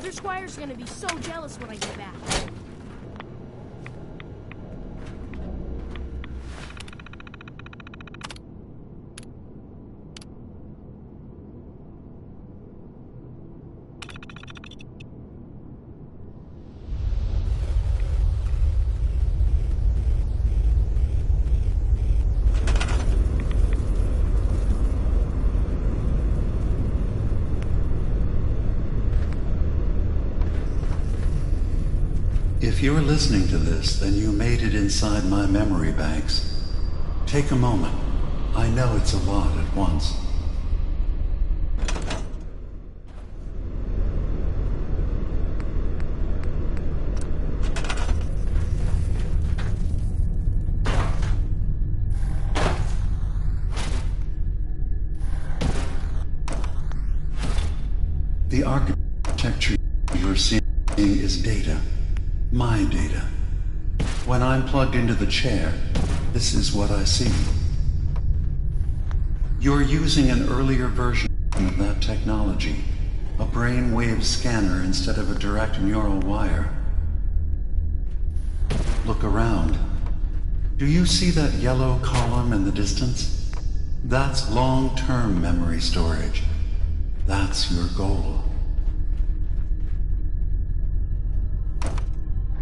other squires are gonna be so jealous when I get back. If you're listening to this, then you made it inside my memory banks. Take a moment. I know it's a lot at once. The architecture you're seeing is data. My data. When I'm plugged into the chair, this is what I see. You're using an earlier version of that technology, a brainwave scanner instead of a direct neural wire. Look around. Do you see that yellow column in the distance? That's long-term memory storage. That's your goal.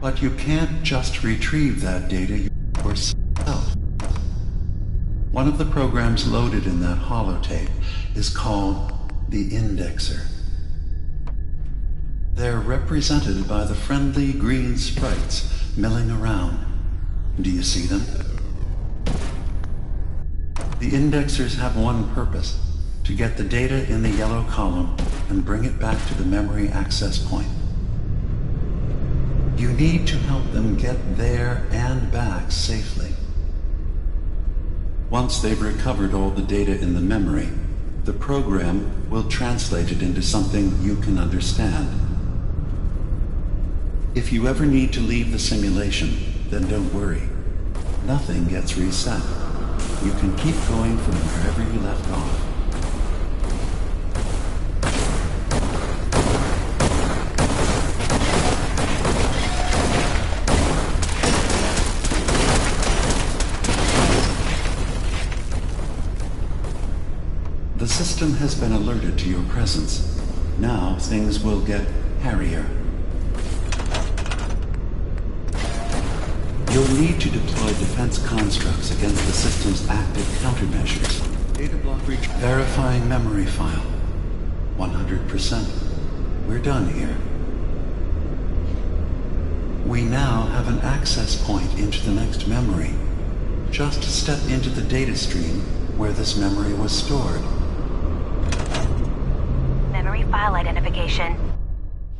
But you can't just retrieve that data yourself. One of the programs loaded in that holotape is called the indexer. They're represented by the friendly green sprites milling around. Do you see them? The indexers have one purpose: to get the data in the yellow column and bring it back to the memory access point. You need to help them get there and back safely. Once they've recovered all the data in the memory, the program will translate it into something you can understand. If you ever need to leave the simulation, then don't worry. Nothing gets reset. You can keep going from wherever you left off. The system has been alerted to your presence. Now things will get hairier. You'll need to deploy defense constructs against the system's active countermeasures. Data block reach. Verifying memory file. 100%. We're done here. We now have an access point into the next memory. Just step into the data stream where this memory was stored. Memory file identification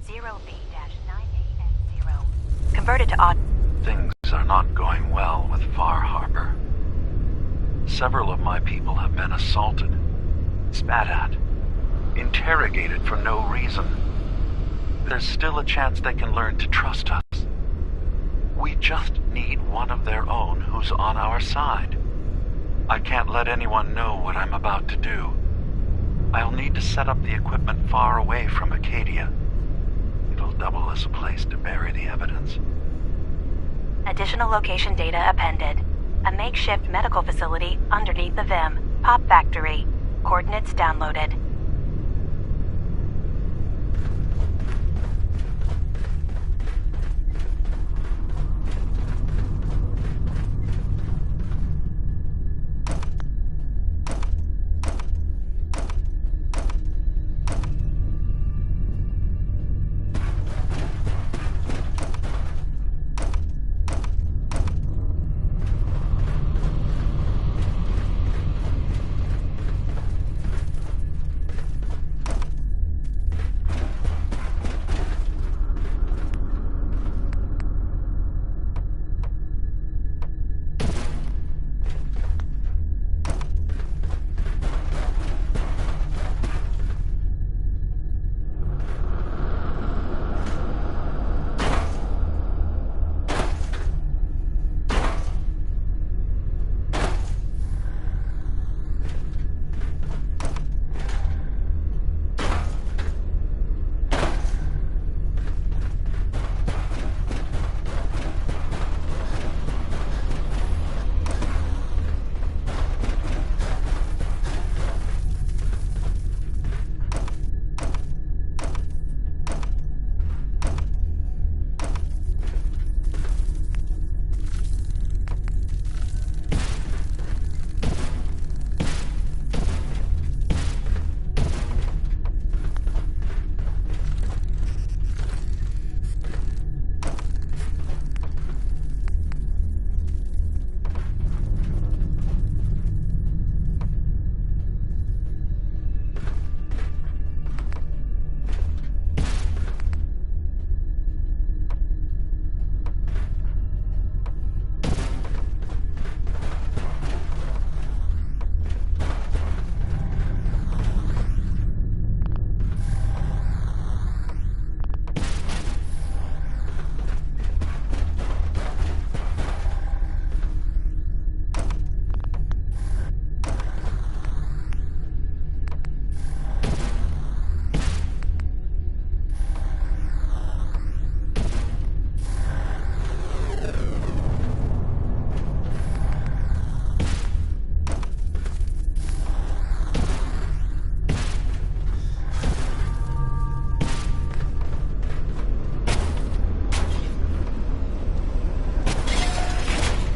0B-9AN0. Converted to auto. Things are not going well with Far Harbor. Several of my people have been assaulted, spat at, interrogated for no reason. There's still a chance they can learn to trust us. We just need one of their own who's on our side. I can't let anyone know what I'm about to do. I'll need to set up the equipment far away from Acadia. It'll double as a place to bury the evidence. Additional location data appended. A makeshift medical facility underneath the VIM. Pop factory. Coordinates downloaded.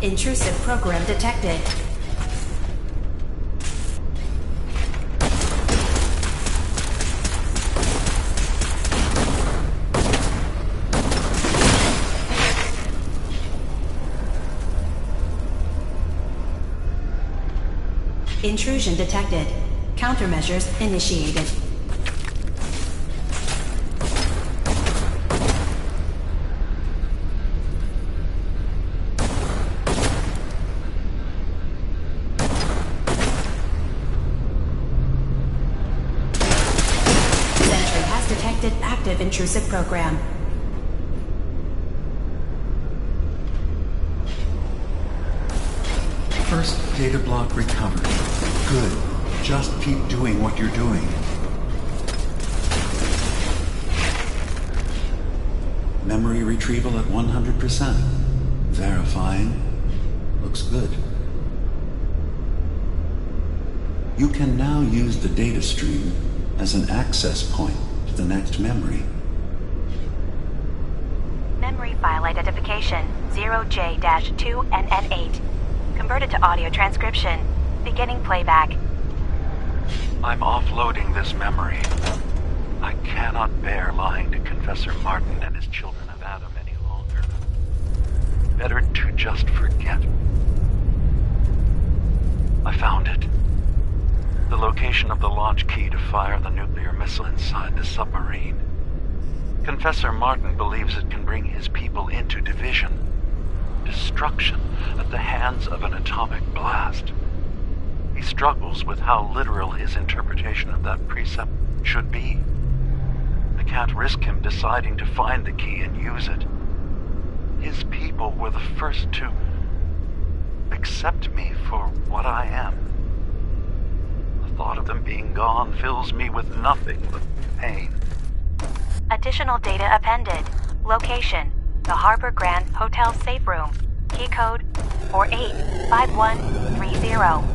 Intrusive program detected. Intrusion detected. Countermeasures initiated. Sentry has detected active intrusive program. First data block recovered. Good. Just keep doing what you're doing. Memory retrieval at 100%. Verifying. Looks good. You can now use the data stream as an access point to the next memory. Memory file identification 0J-2NN8. Converted to audio transcription. Beginning playback. I'm offloading this memory. I cannot bear lying to Confessor Martin and his children of Adam any longer. Better to just forget. I found it. The location of the launch key to fire the nuclear missile inside the submarine. Confessor Martin believes it can bring his people into division. Destruction at the hands of an atomic blast. He struggles with how literal his interpretation of that precept should be. I can't risk him deciding to find the key and use it. His people were the first to accept me for what I am. The thought of them being gone fills me with nothing but pain. Additional data appended. Location: the Harbor Grand Hotel safe room. Key code 485130.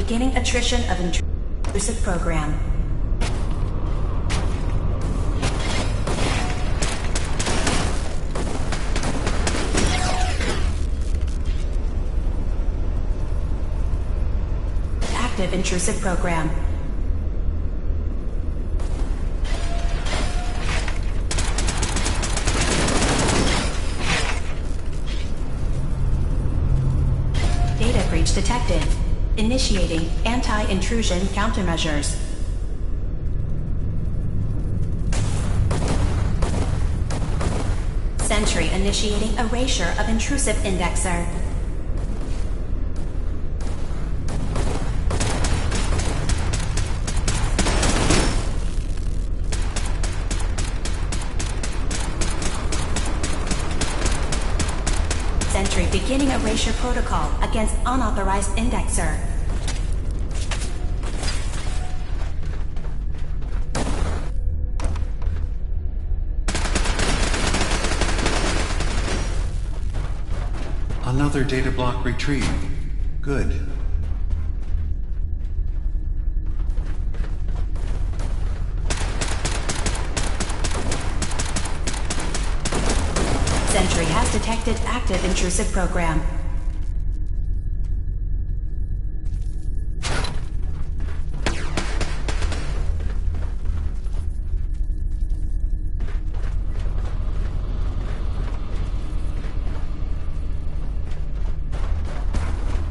Beginning attrition of intrusive program. Active intrusive program. Data breach detected. Initiating anti-intrusion countermeasures. Sentry initiating erasure of intrusive indexer. Sentry beginning erasure protocol against unauthorized indexer. Another data block retrieved. Good. Sentry has detected active intrusive program.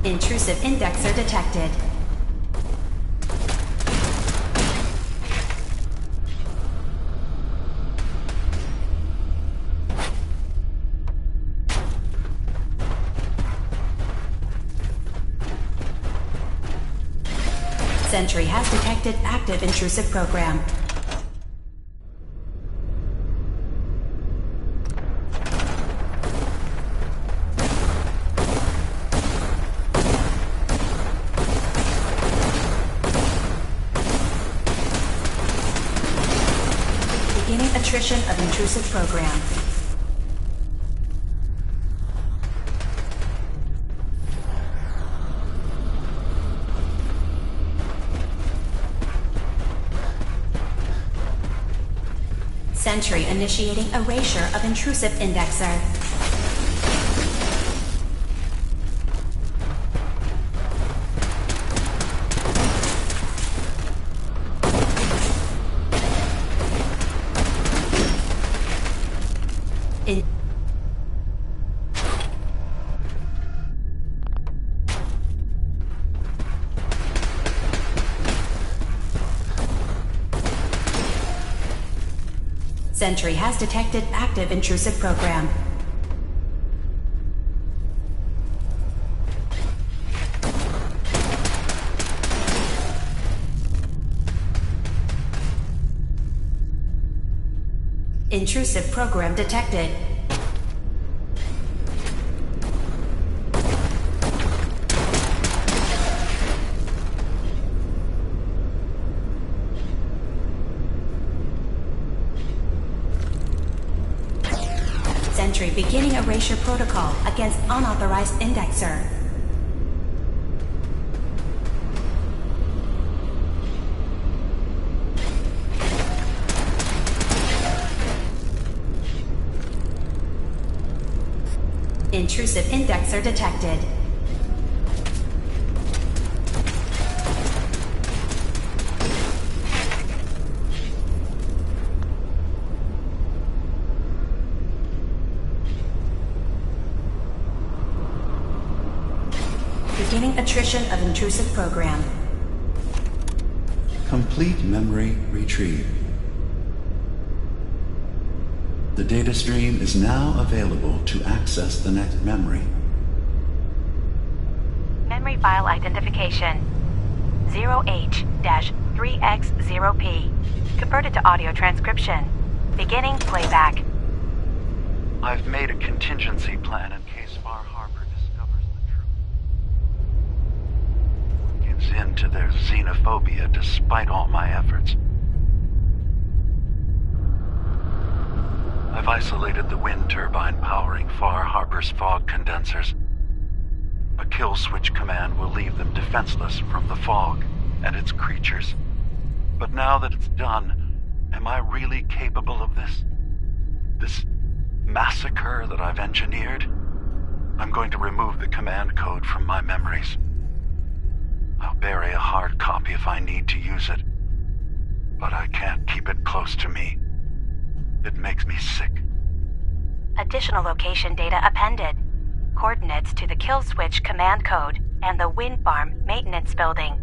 Intrusive indexer detected. Sentry has detected active intrusive program. Beginning attrition of intrusive program. Sentry initiating erasure of intrusive indexer. Sentry has detected active intrusive program. Intrusive program detected. Sentry beginning erasure protocol against unauthorized indexer. Intrusive indexer detected. Beginning attrition of intrusive program. Complete memory retrieved. The data stream is now available to access the next memory. Memory file identification 0H-3X0P. Converted to audio transcription. Beginning playback. I've made a contingency plan in case Far Harbor discovers the truth. Gives in to their xenophobia despite all my efforts. I've isolated the wind turbine powering Far Harbor's fog condensers. A kill switch command will leave them defenseless from the fog and its creatures. But now that it's done, am I really capable of this? This massacre that I've engineered? I'm going to remove the command code from my memories. I'll bury a hard copy if I need to use it. But I can't keep it close to me. It makes me sick. Additional location data appended. Coordinates to the kill switch command code and the wind farm maintenance building.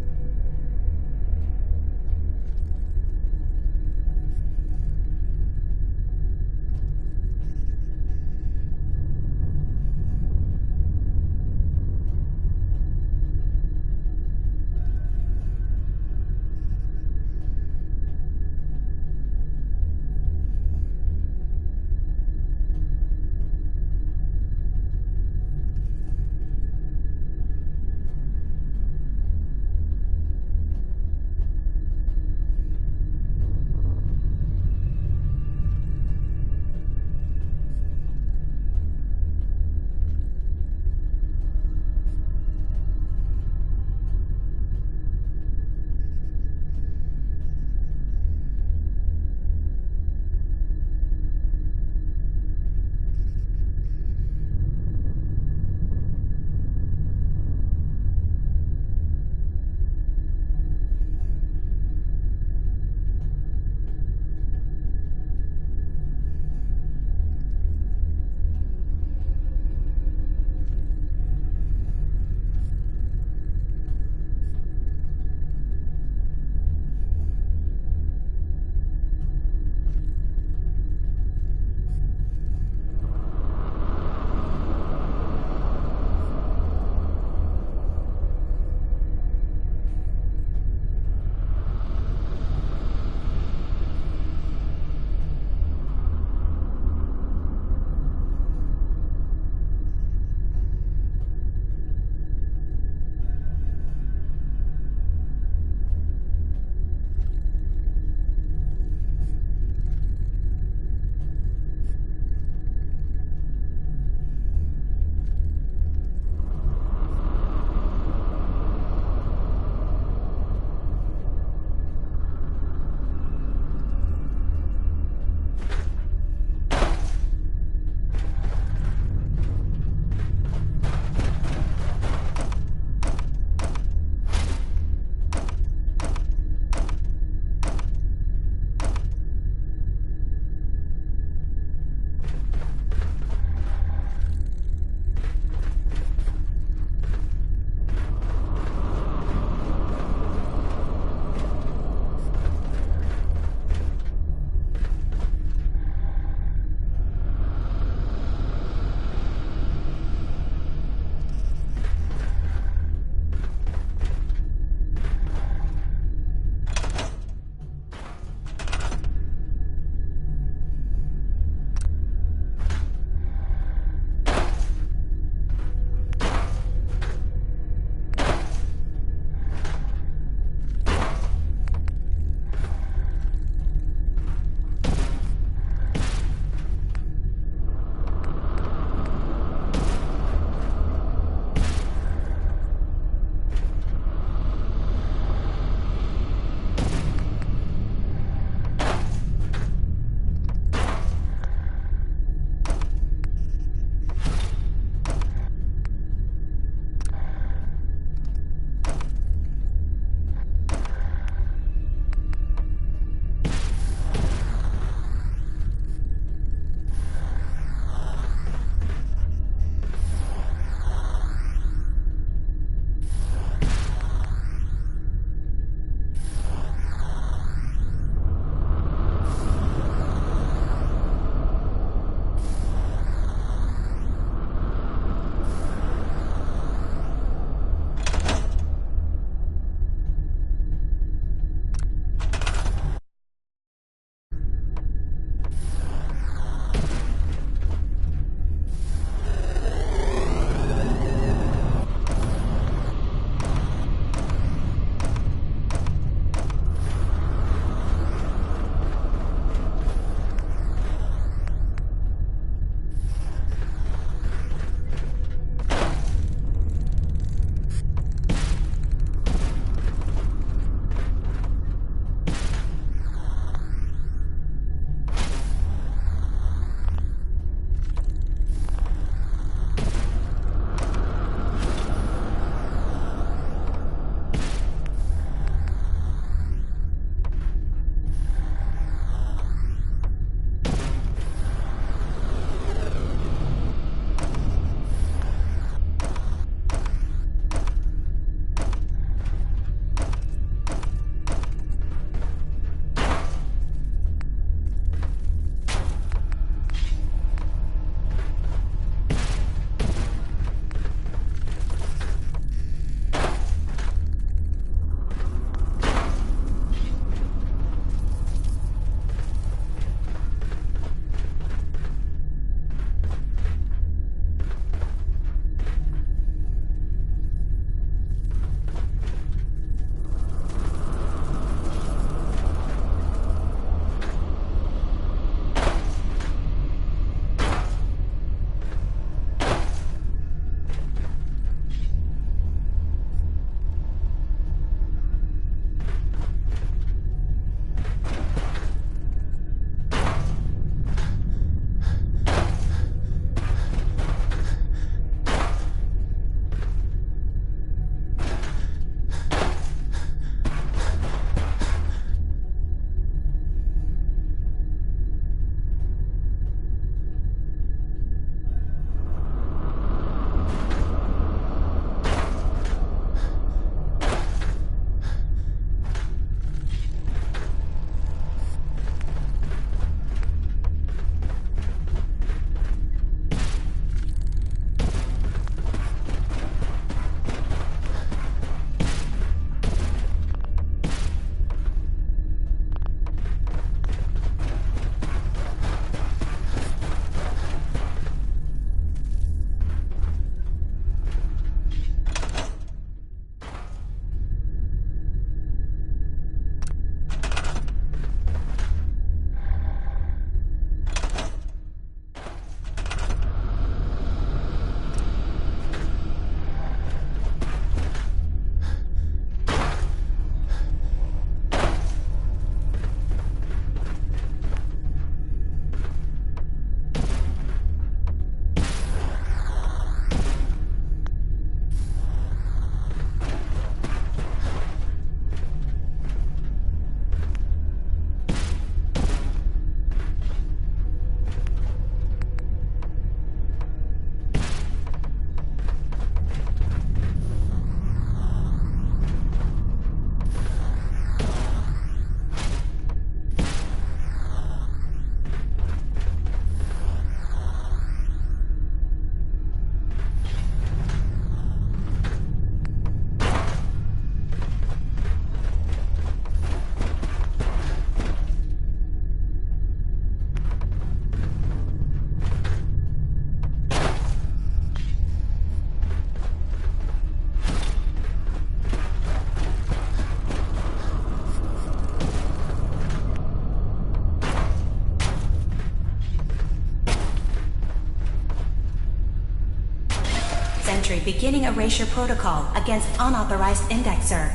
Sentry beginning erasure protocol against unauthorized indexer.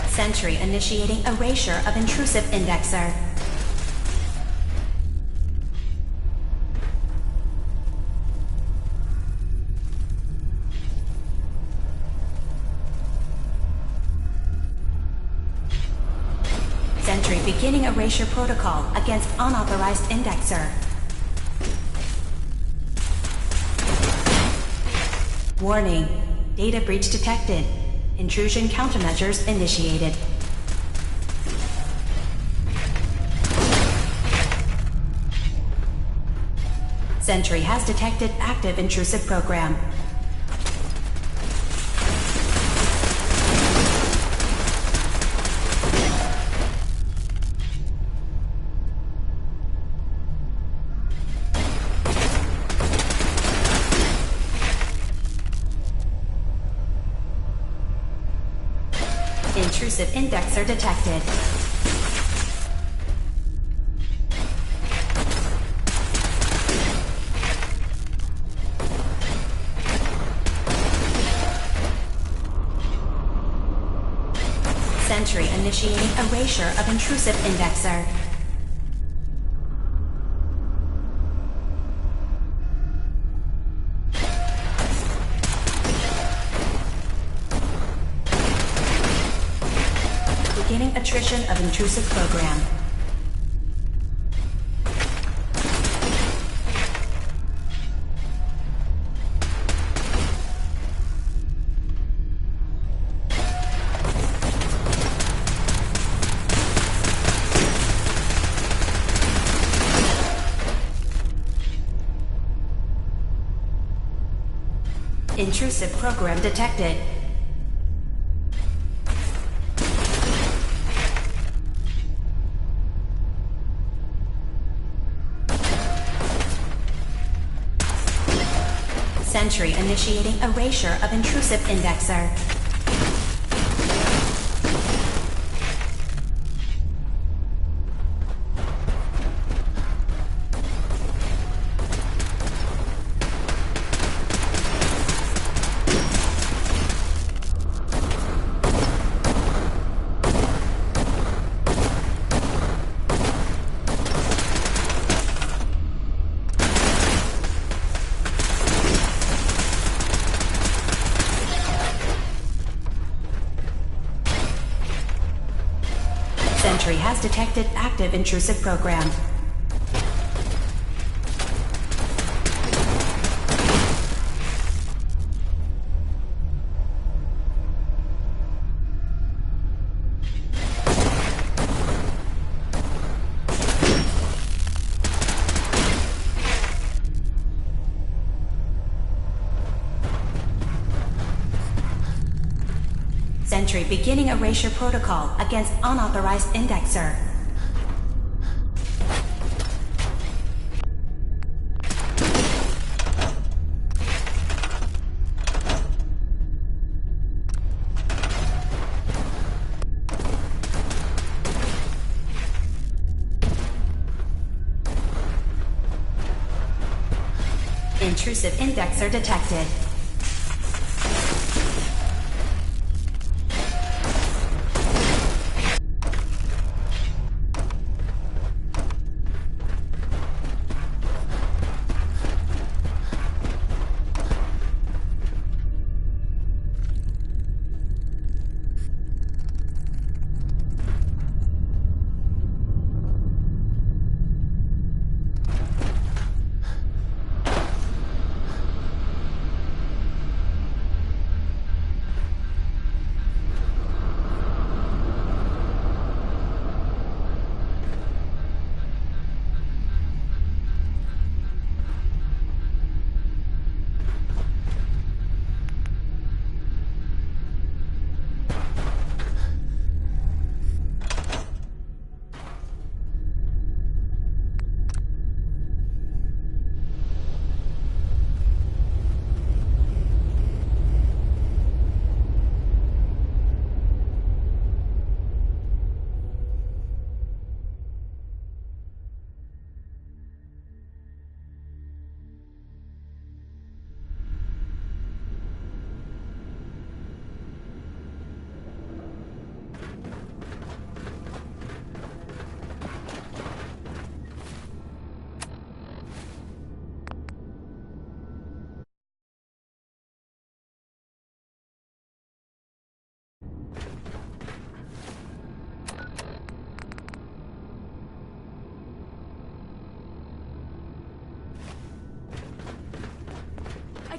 Sentry initiating erasure of intrusive indexer. Sentry beginning erasure protocol against unauthorized indexer. Warning, data breach detected. Intrusion countermeasures initiated. Sentry has detected active intrusive program. Intrusive indexer detected. Sentry initiating erasure of intrusive indexer. Beginning attrition of intrusive program. Intrusive program detected. Sentry initiating erasure of intrusive indexer. Sentry has detected active intrusive program. Sentry beginning erasure protocol against unauthorized indexer. Intrusive indexer detected.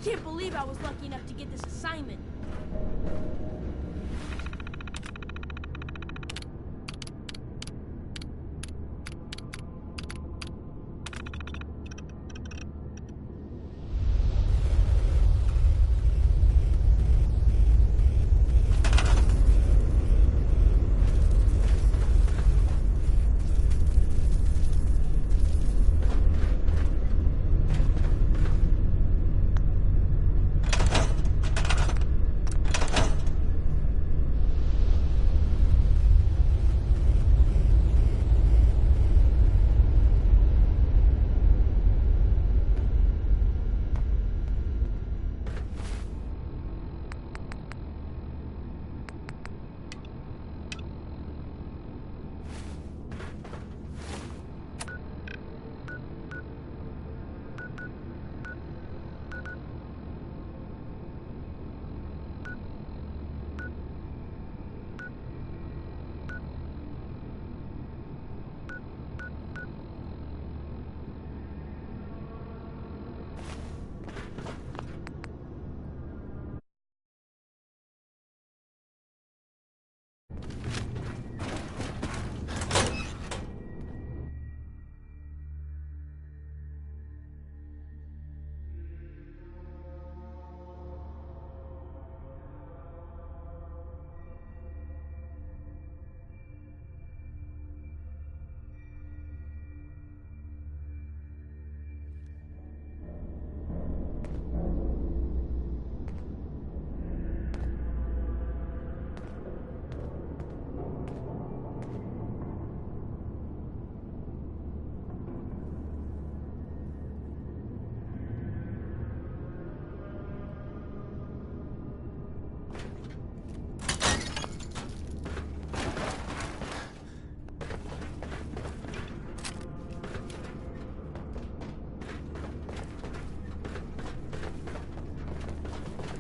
can't believe I was lucky enough to get this assignment.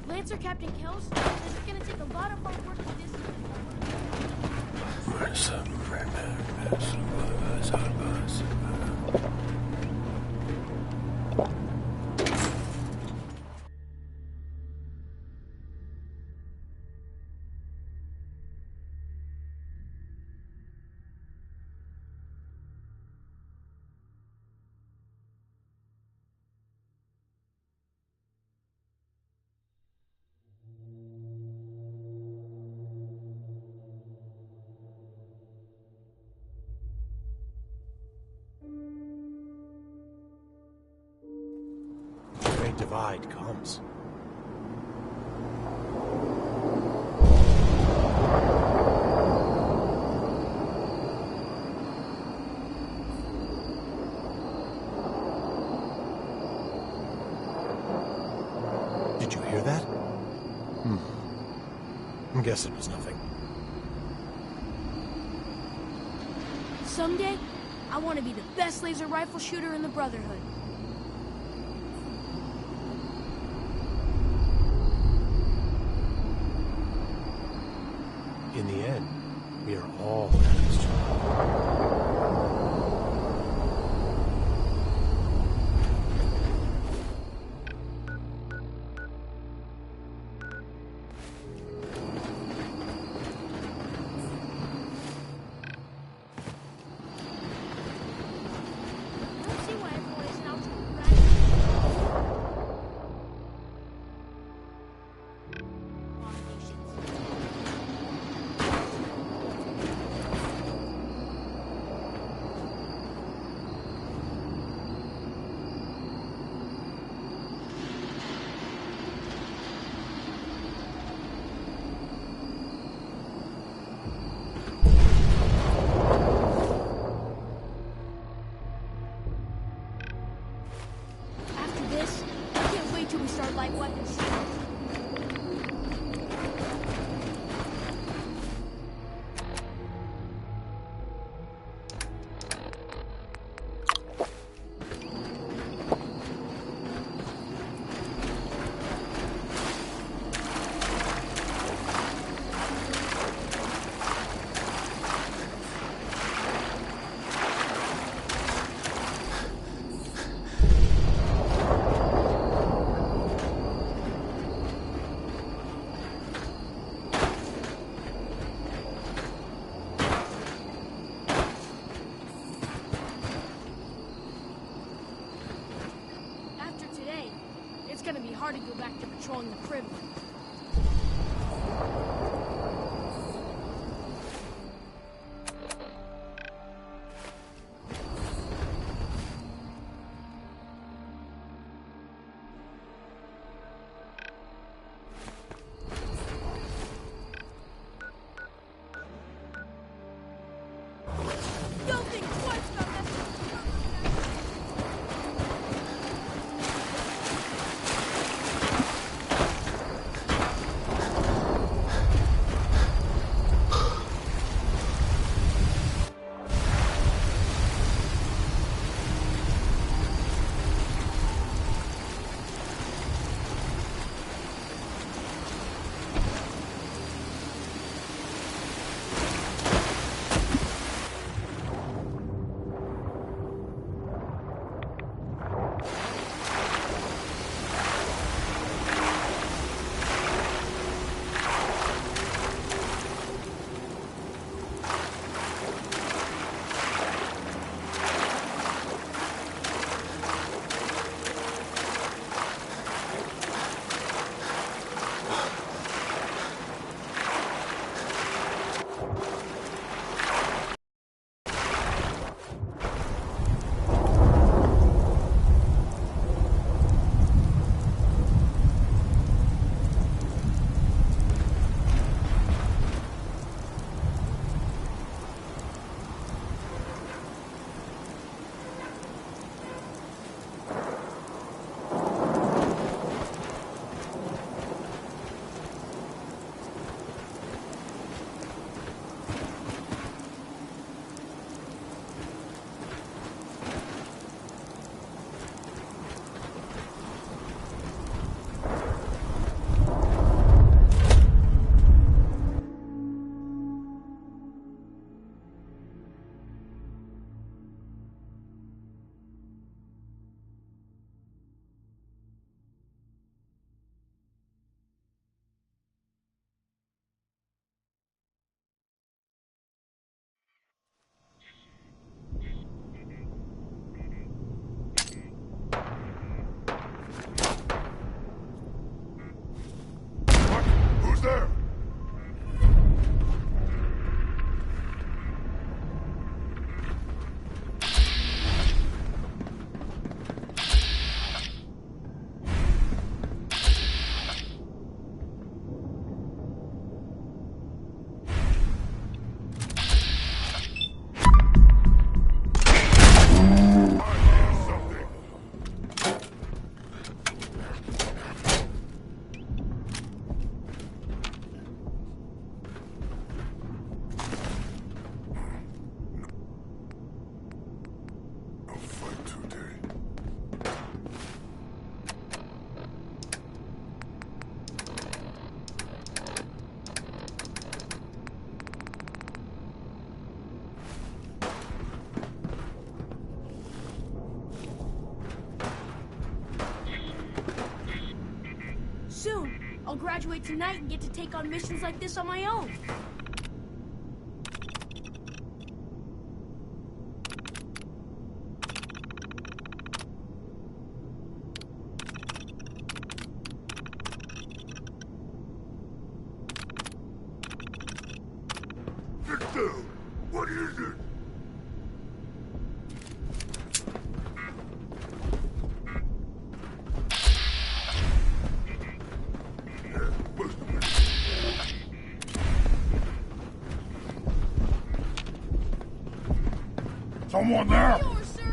Lancer Captain Kells, this is gonna take a lot of hard work to this. Divide comes. Did you hear that? I guess it was nothing. Someday, I want to be the best laser rifle shooter in the Brotherhood. In the end, we are all enemies to patrolling the Privet. Don't think twice about that. Who's there? Soon, I'll graduate tonight and get to take on missions like this on my own. Victor, what is it? Someone there? Yours, sir.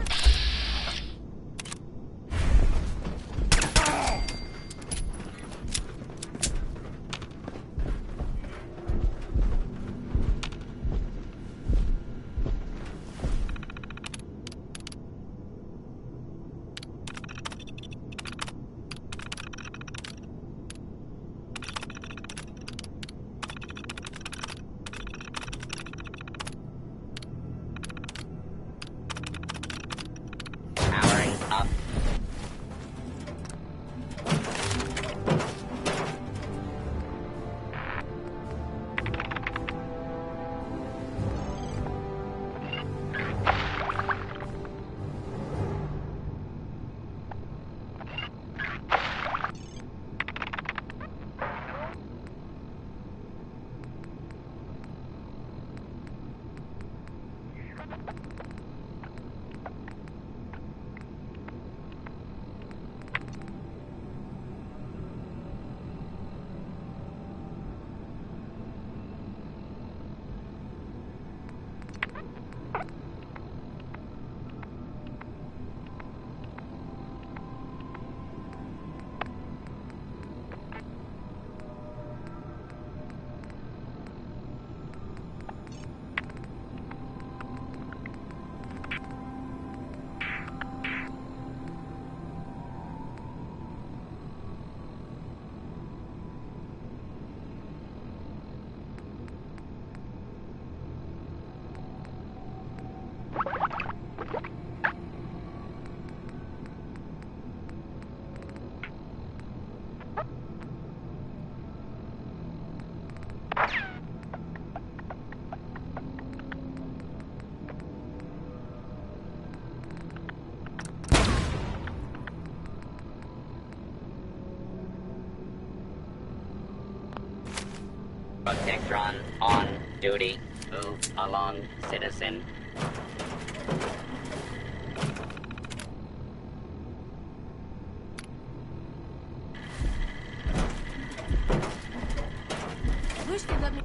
Protectron on duty. Move along, citizen. I wish they'd let me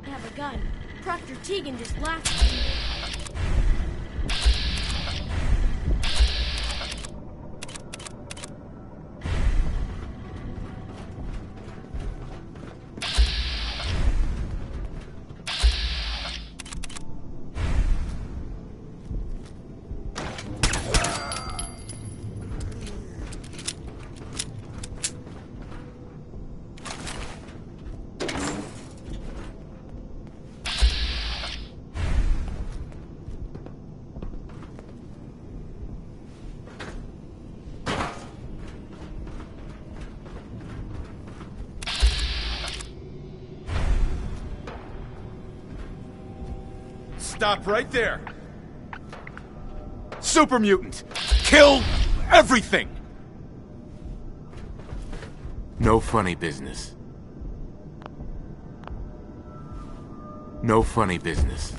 have a gun. Proctor Tegan just laughed at me. Stop right there! Super mutant! Kill everything! No funny business. No funny business.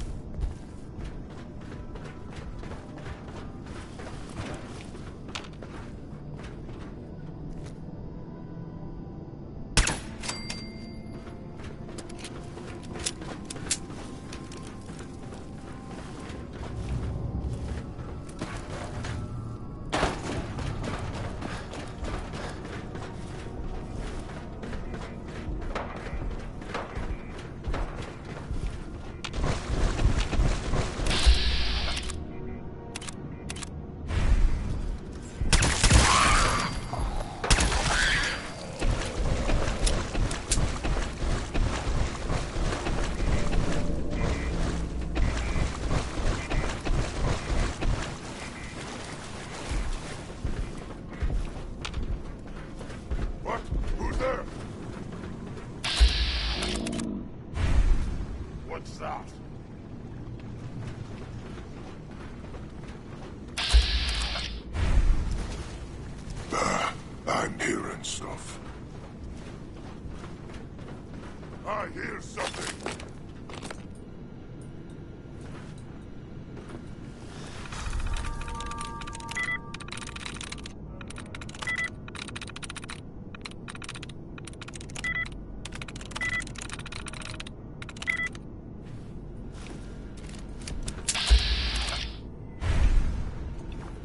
What? Who's there? What's that? I'm hearing stuff. I hear something.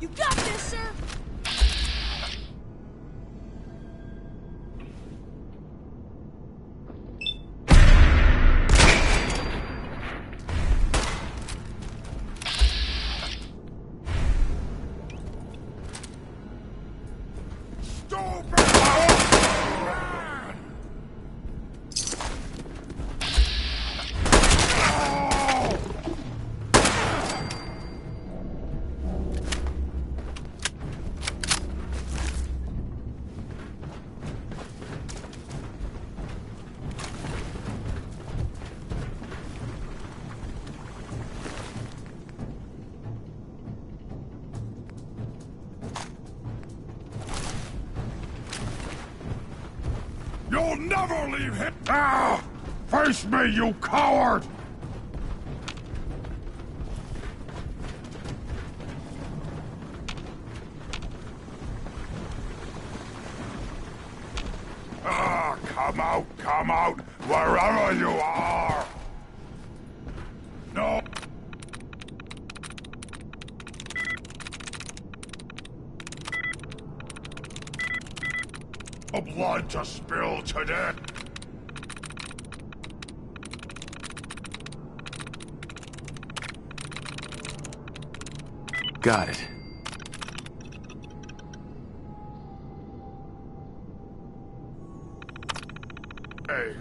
You got this, sir! You'll never leave him! Ah! Face me, you coward! Ah, come out, wherever you are! No! No blood to spill today! Got it. Hey.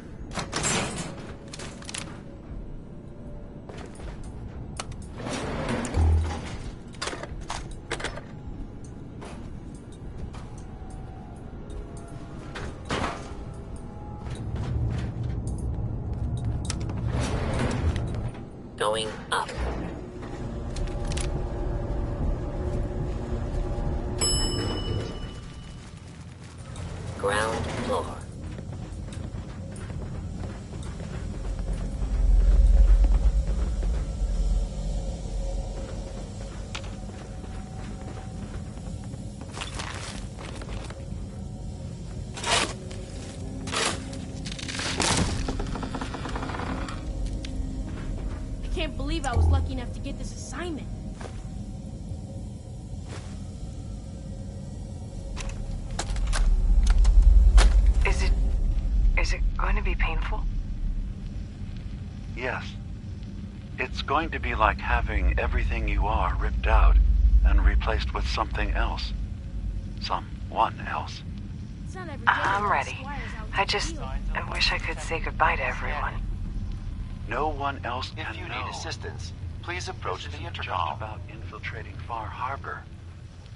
Going up. Ground floor. believe I was lucky enough to get this assignment. Is it going to be painful? Yes. It's going to be like having everything you are ripped out and replaced with something else. Someone else. It's not every day I'm that ready. Squires out I with just you. I wish I could say goodbye to everyone. No one else can If you know. need assistance, please approach This the isn't just intercom. about infiltrating Far Harbor.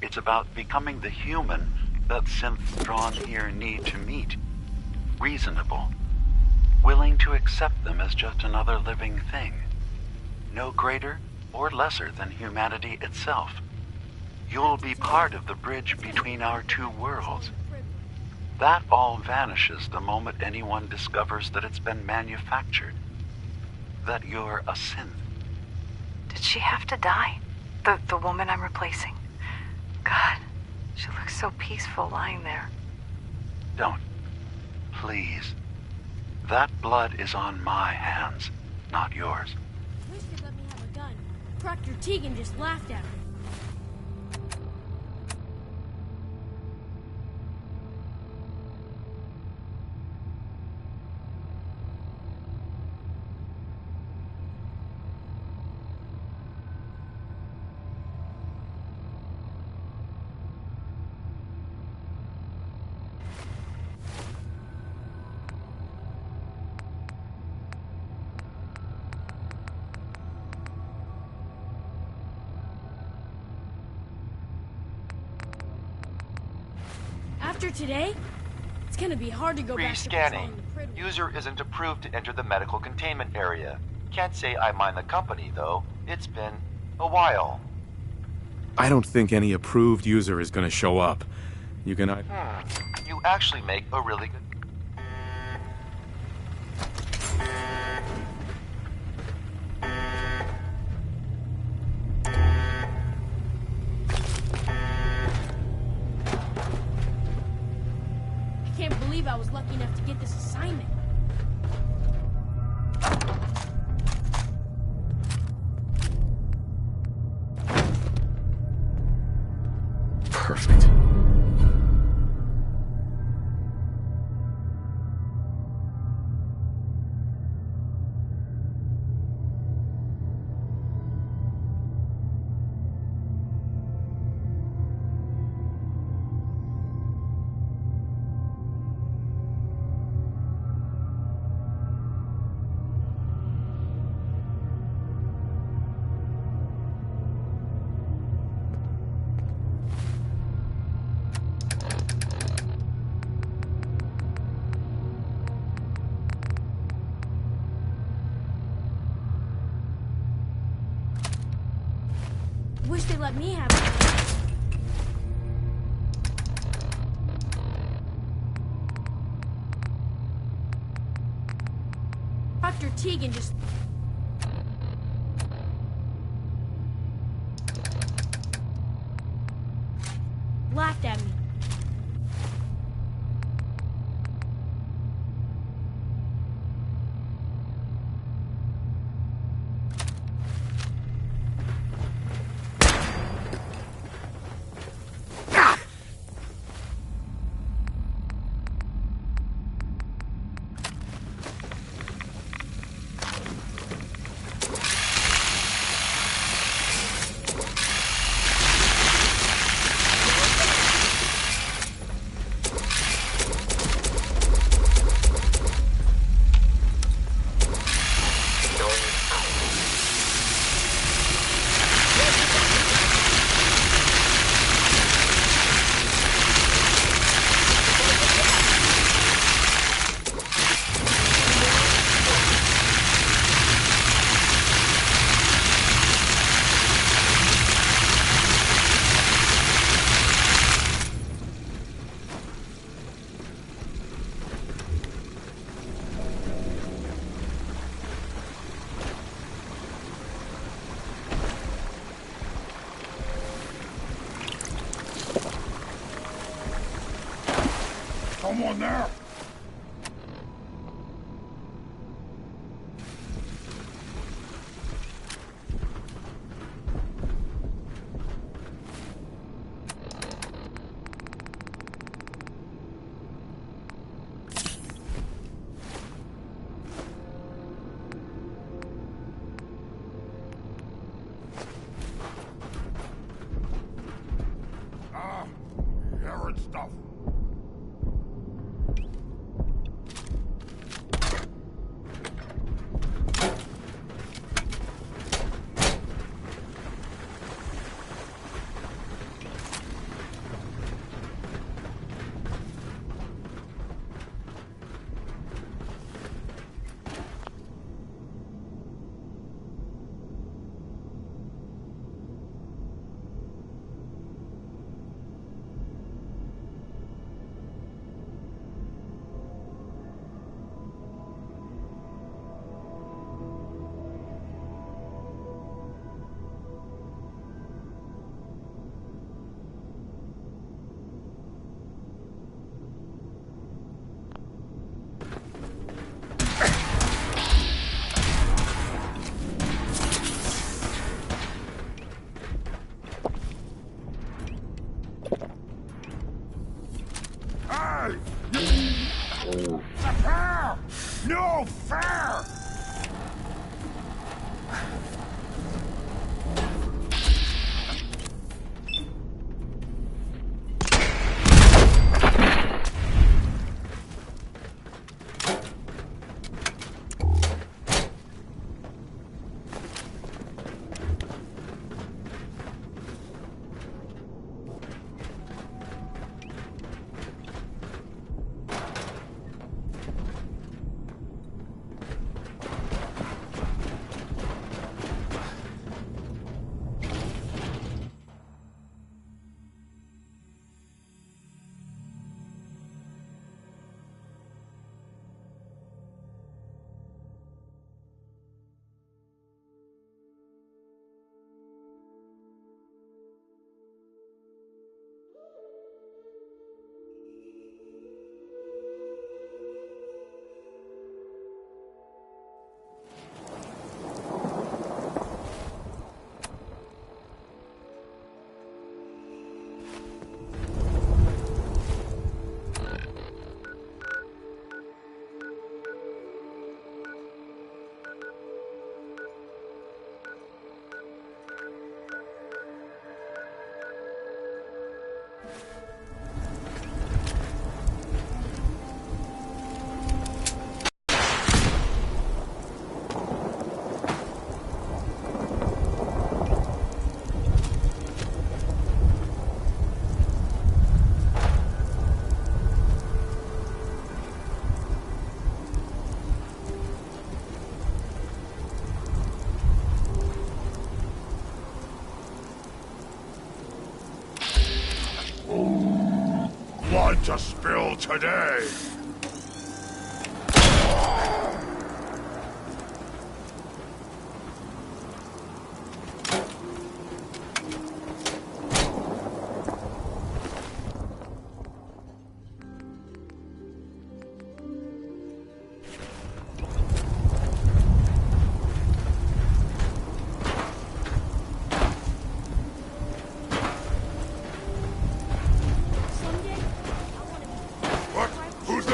It's about becoming the human that synths drawn here need to meet. Reasonable. Willing to accept them as just another living thing. No greater or lesser than humanity itself. You'll be part of the bridge between our two worlds. That all vanishes the moment anyone discovers that it's been manufactured. That you're a synth. Did she have to die? The woman I'm replacing? God, she looks so peaceful lying there. Don't. Please. That blood is on my hands, not yours. Wish they'd let me have a gun. Proctor Tegan just laughed at me. After today, it's gonna be hard to go back to Rescanning. patrolling the Prid. User isn't approved to enter the medical containment area. Can't say I mind the company, though. It's been a while. I don't think any approved user is gonna show up. You can... You actually make a really good... I can't believe I was lucky enough to get this assignment. Perfect. Wish they let me have it. Dr. Tegan just... laughed at me. Someone there? no fair! Blood to spill today! Someday, I want to be. What? Who's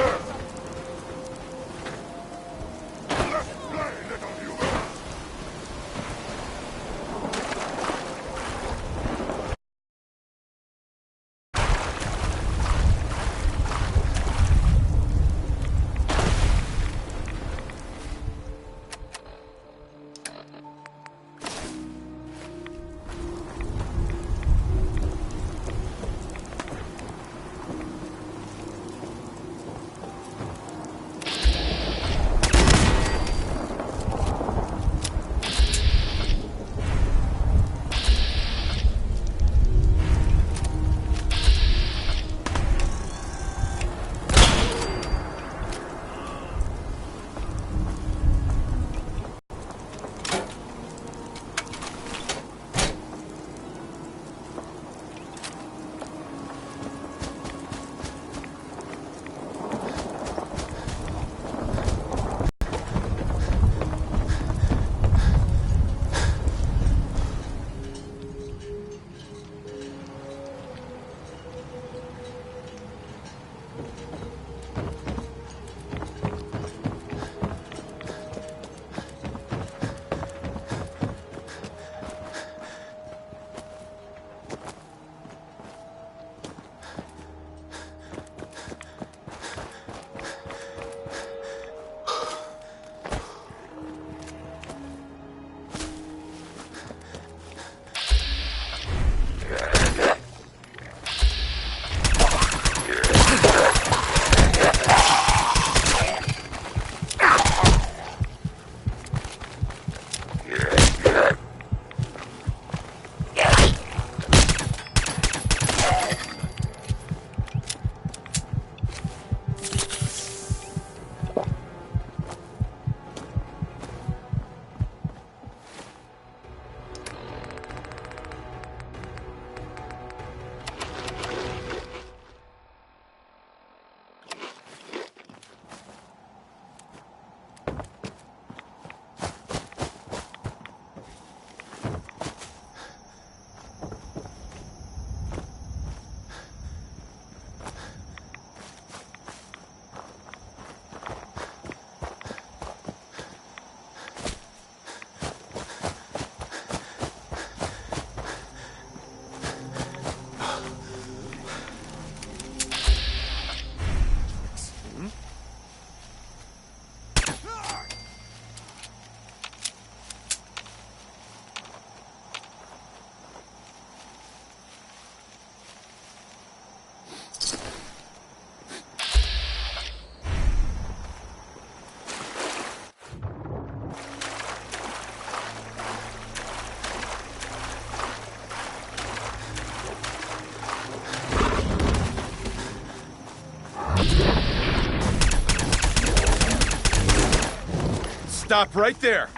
Stop right there!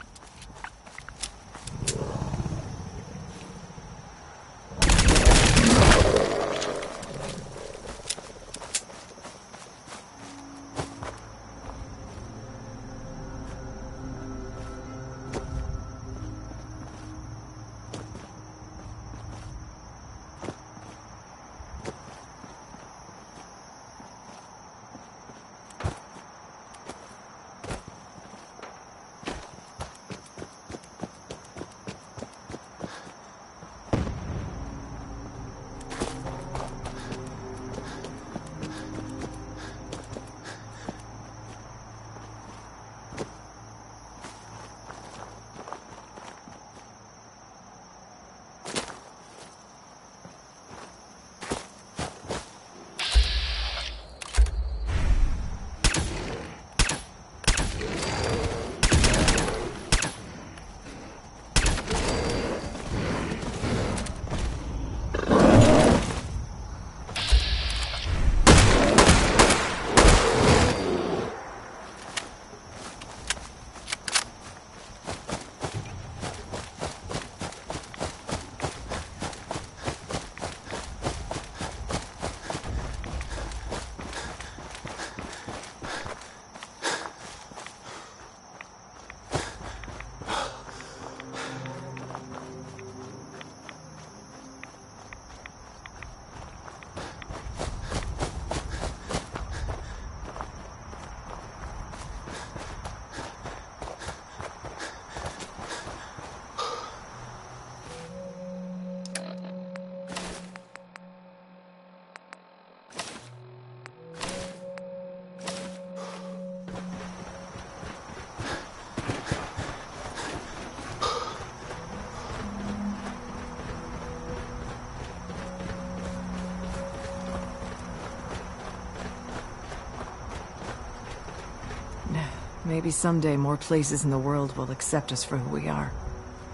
Maybe someday more places in the world will accept us for who we are.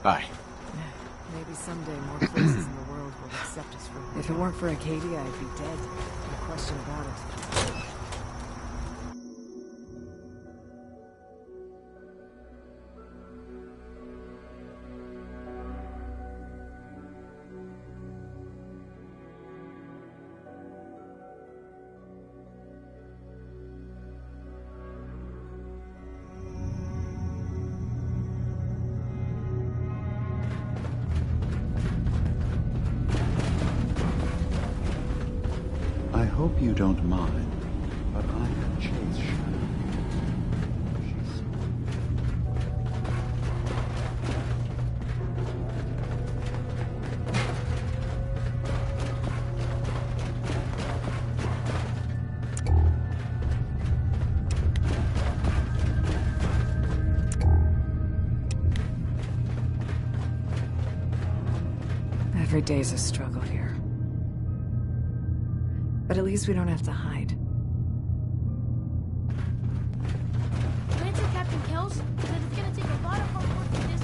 Aye. Maybe someday more places in the world will accept us for who we are. If it weren't for Acadia, I'd be dead. No question about it. I hope you don't mind, but I have chased Shannon. Every day's a struggle here. But at least we don't have to hide. Answer Captain Kells said it's gonna take a lot of hard work to this.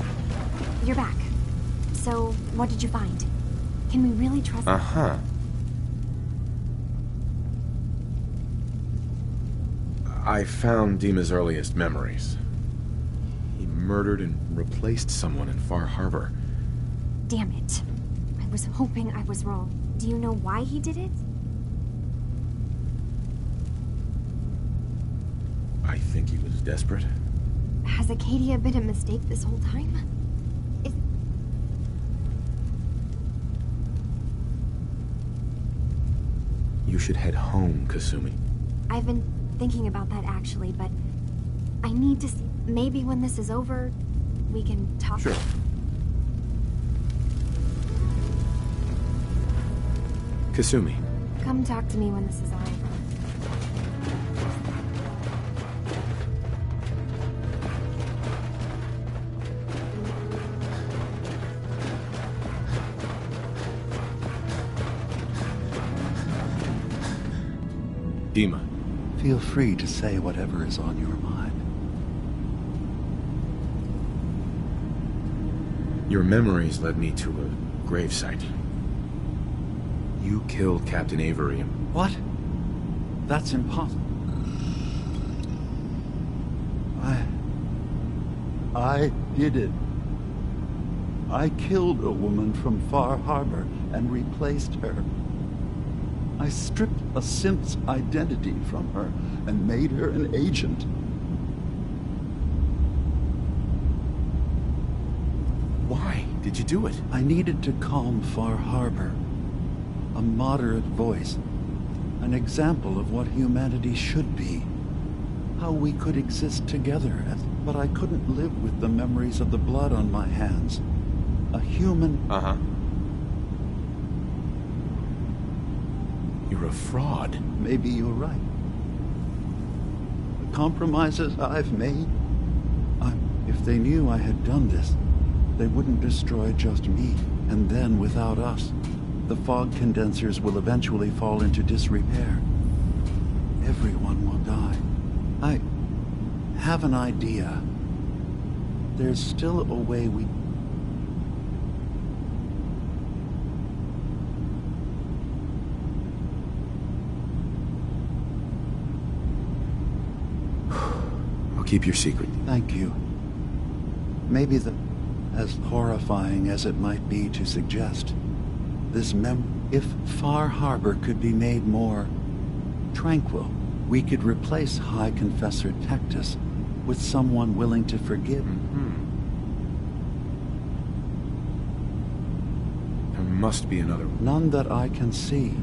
You're back. So, what did you find? Can we really trust Uh-huh. I found Dima's earliest memories. He murdered and replaced someone in Far Harbor. Damn it. I was hoping I was wrong. Do you know why he did it? I think he was desperate. Has Acadia been a mistake this whole time? You should head home, Kasumi. I've been thinking about that actually, but I need to see. Maybe when this is over, we can talk. Sure. Kasumi. Come talk to me when this is all over. Dima. Feel free to say whatever is on your mind. Your memories led me to a gravesite. You killed Captain Avery and... What? That's impossible. I did it. I killed a woman from Far Harbor and replaced her. I stripped a synth's identity from her and made her an agent. Why did you do it? I needed to calm Far Harbor. A moderate voice. An example of what humanity should be. How we could exist together. But I couldn't live with the memories of the blood on my hands. A human... Uh-huh. You're a fraud. Maybe you're right. The compromises I've made... If they knew I had done this, they wouldn't destroy just me. And then, without us, the fog condensers will eventually fall into disrepair. Everyone will die. I have an idea. There's still a way we... I'll keep your secret. Thank you. Maybe as horrifying as it might be to suggest, if Far Harbor could be made more tranquil, we could replace High Confessor Tectus with someone willing to forgive. There must be another one. None that I can see.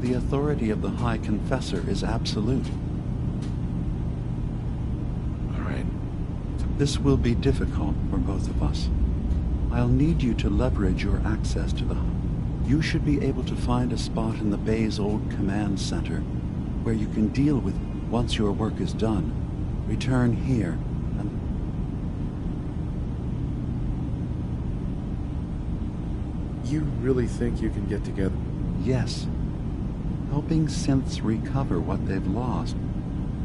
The authority of the High Confessor is absolute. All right. This will be difficult for both of us. I'll need you to leverage your access to the hub. You should be able to find a spot in the Bay's old command center where you can deal with once your work is done. Return here and... You really think you can get together? Yes. Helping synths recover what they've lost.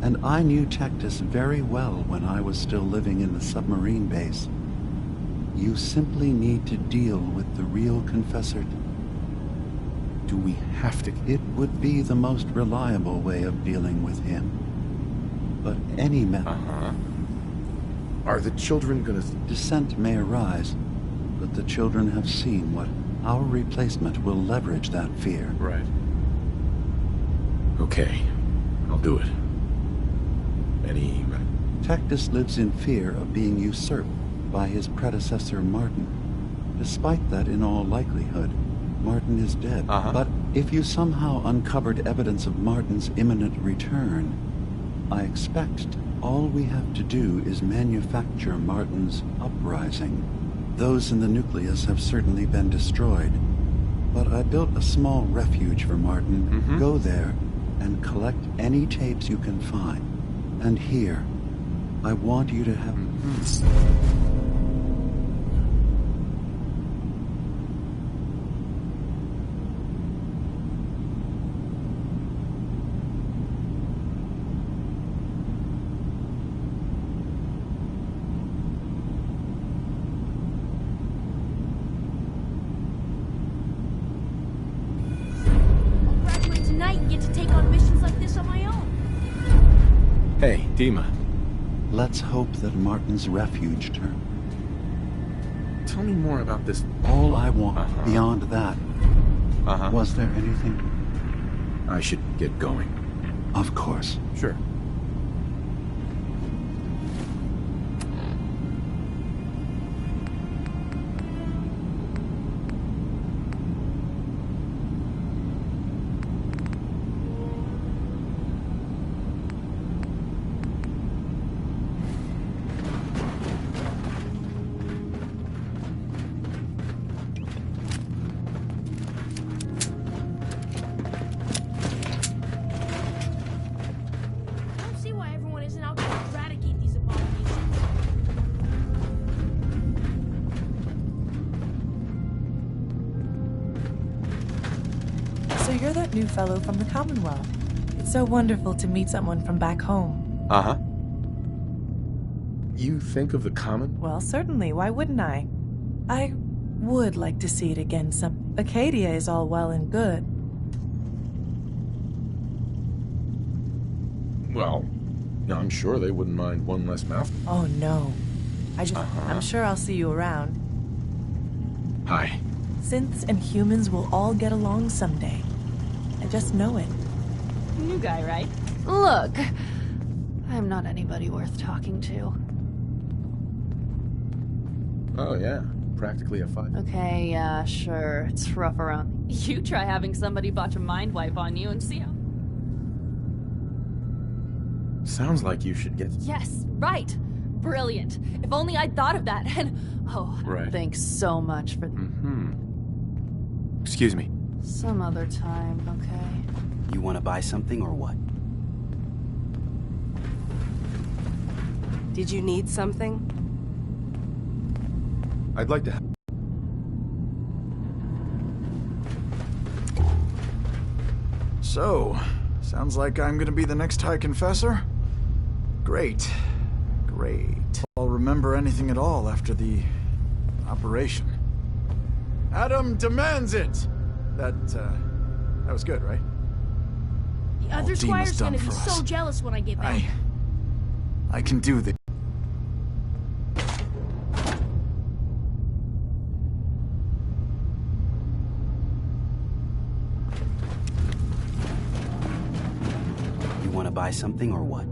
And I knew Tectus very well when I was still living in the submarine base. You simply need to deal with the real Confessor. Do we have to? It would be the most reliable way of dealing with him. But any method... Are the children gonna... Dissent may arise, but the children have seen what our replacement will leverage that fear. Right. Okay. I'll do it. Tectus lives in fear of being usurped by his predecessor Martin. Despite that, in all likelihood, Martin is dead. But if you somehow uncovered evidence of Martin's imminent return, I expect all we have to do is manufacture Martin's uprising. Those in the nucleus have certainly been destroyed. But I built a small refuge for Martin. Go there and collect any tapes you can find. And here, I want you to have... Hey, Dima. Let's hope that Martin's refuge turn. Tell me more about this. All I want beyond that. Was there anything? I should get going. Of course. Sure. So you're that new fellow from the Commonwealth. It's so wonderful to meet someone from back home. You think of the Common? Well, certainly. Why wouldn't I? I would like to see it again some... Acadia is all well and good. Well, I'm sure they wouldn't mind one less mouth. Oh, no. I'm sure I'll see you around. Hi. Synths and humans will all get along someday. I just know it. New guy, right? Look, I'm not anybody worth talking to. Oh, yeah. Practically a fight. Okay, yeah, sure. It's rough around. You try having somebody botch a mind wipe on you and see how... Sounds like you should get... Yes, right. Brilliant. If only I'd thought of that, and... Oh, Right. Thanks so much for... Excuse me. Some other time, okay? You want to buy something or what? Did you need something? I'd like to... So, sounds like I'm gonna be the next High Confessor? Great. Great. I'll remember anything at all after the operation. Adam demands it! That was good, right? The other Dima's squire's done gonna be for us. so jealous when I get back. I can do this. You want to buy something or what?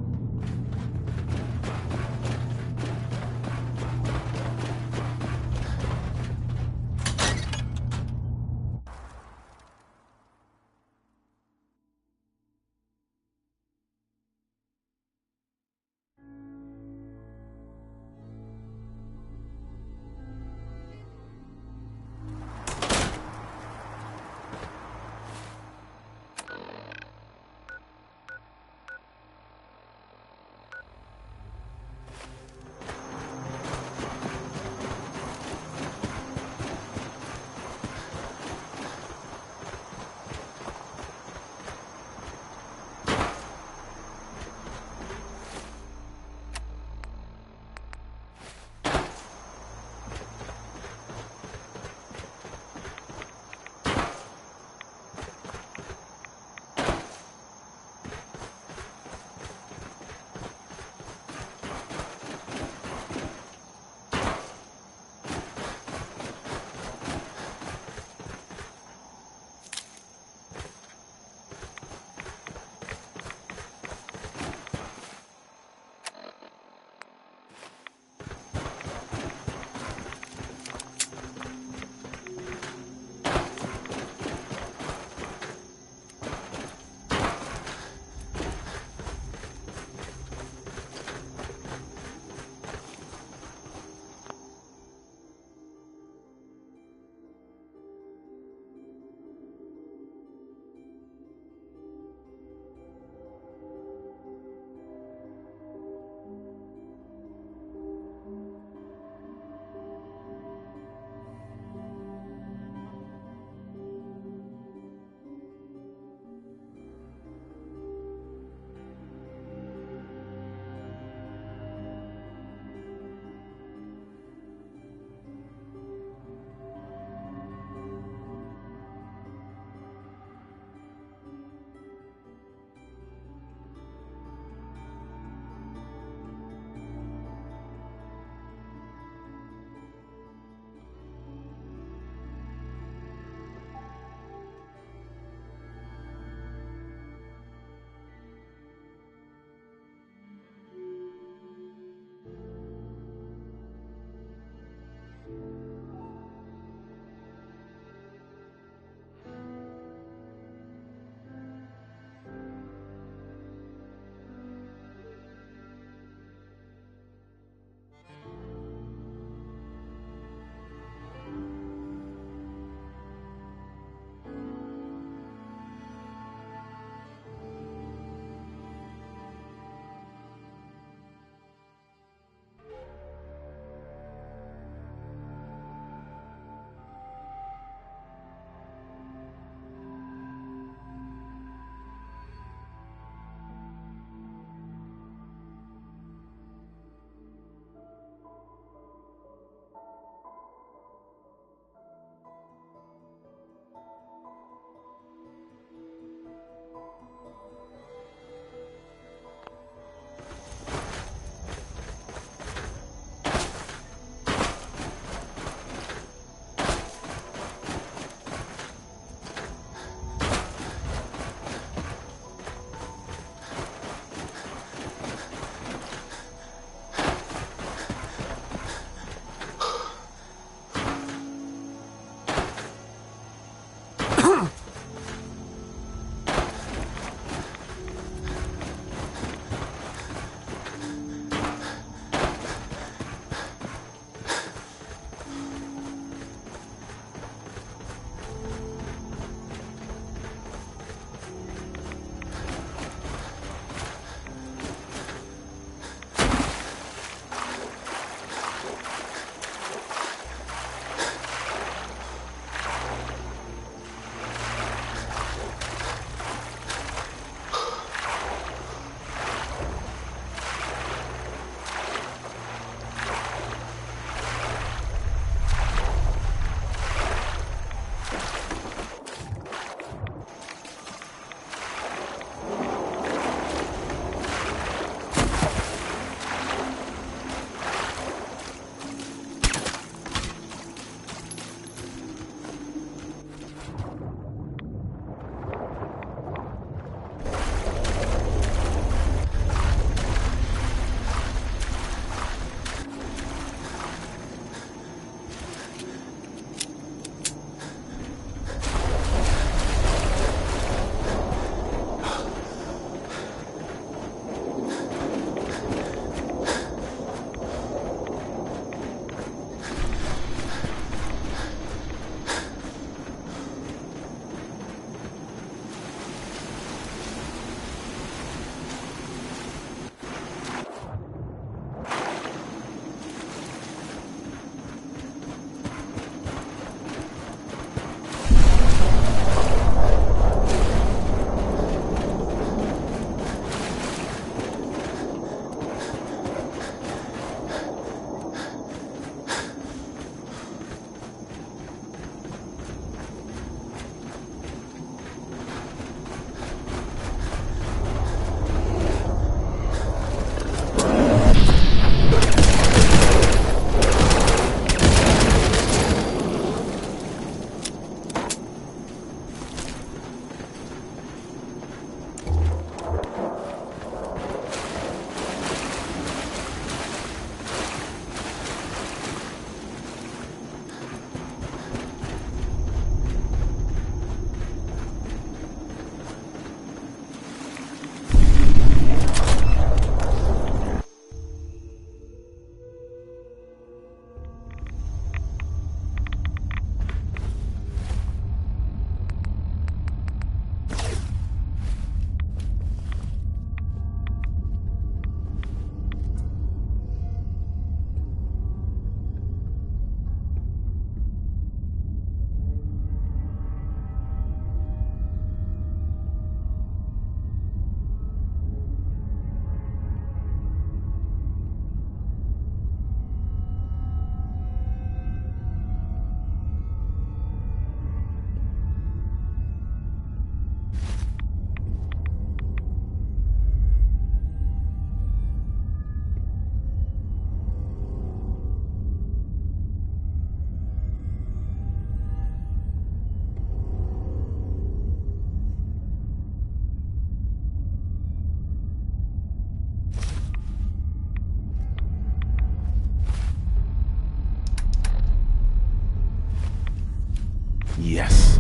Yes.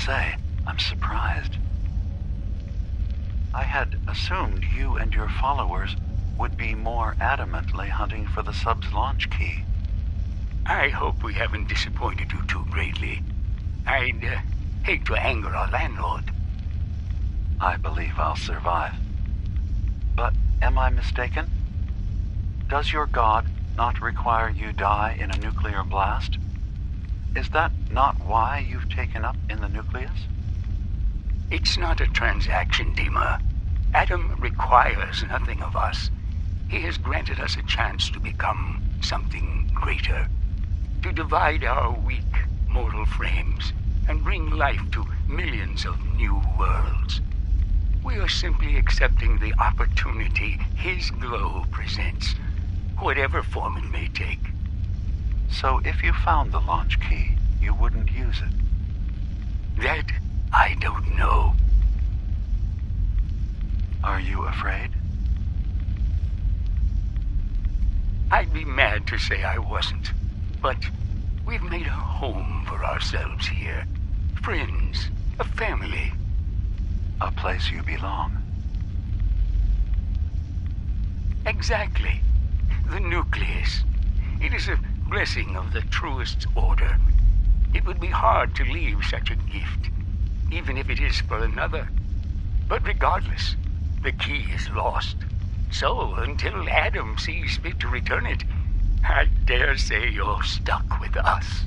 Say, I'm surprised. I had assumed you and your followers would be more adamantly hunting for the sub's launch key. I hope we haven't disappointed you too greatly. I'd hate to anger our landlord. I believe I'll survive. But am I mistaken? Does your god not require you die in a nuclear blast? Is that not why you've taken up in the nucleus? It's not a transaction, Dima. Adam requires nothing of us. He has granted us a chance to become something greater. To divide our weak, mortal frames and bring life to millions of new worlds. We are simply accepting the opportunity his glow presents, whatever form it may take. So if you found the launch key, you wouldn't use it? That I don't know. Are you afraid? I'd be mad to say I wasn't, but we've made a home for ourselves here. Friends, a family. A place you belong. Exactly. The nucleus. It is a blessing of the truest order. It would be hard to leave such a gift, even if it is for another. But regardless, the key is lost. So, until Adam sees fit to return it, I dare say you're stuck with us.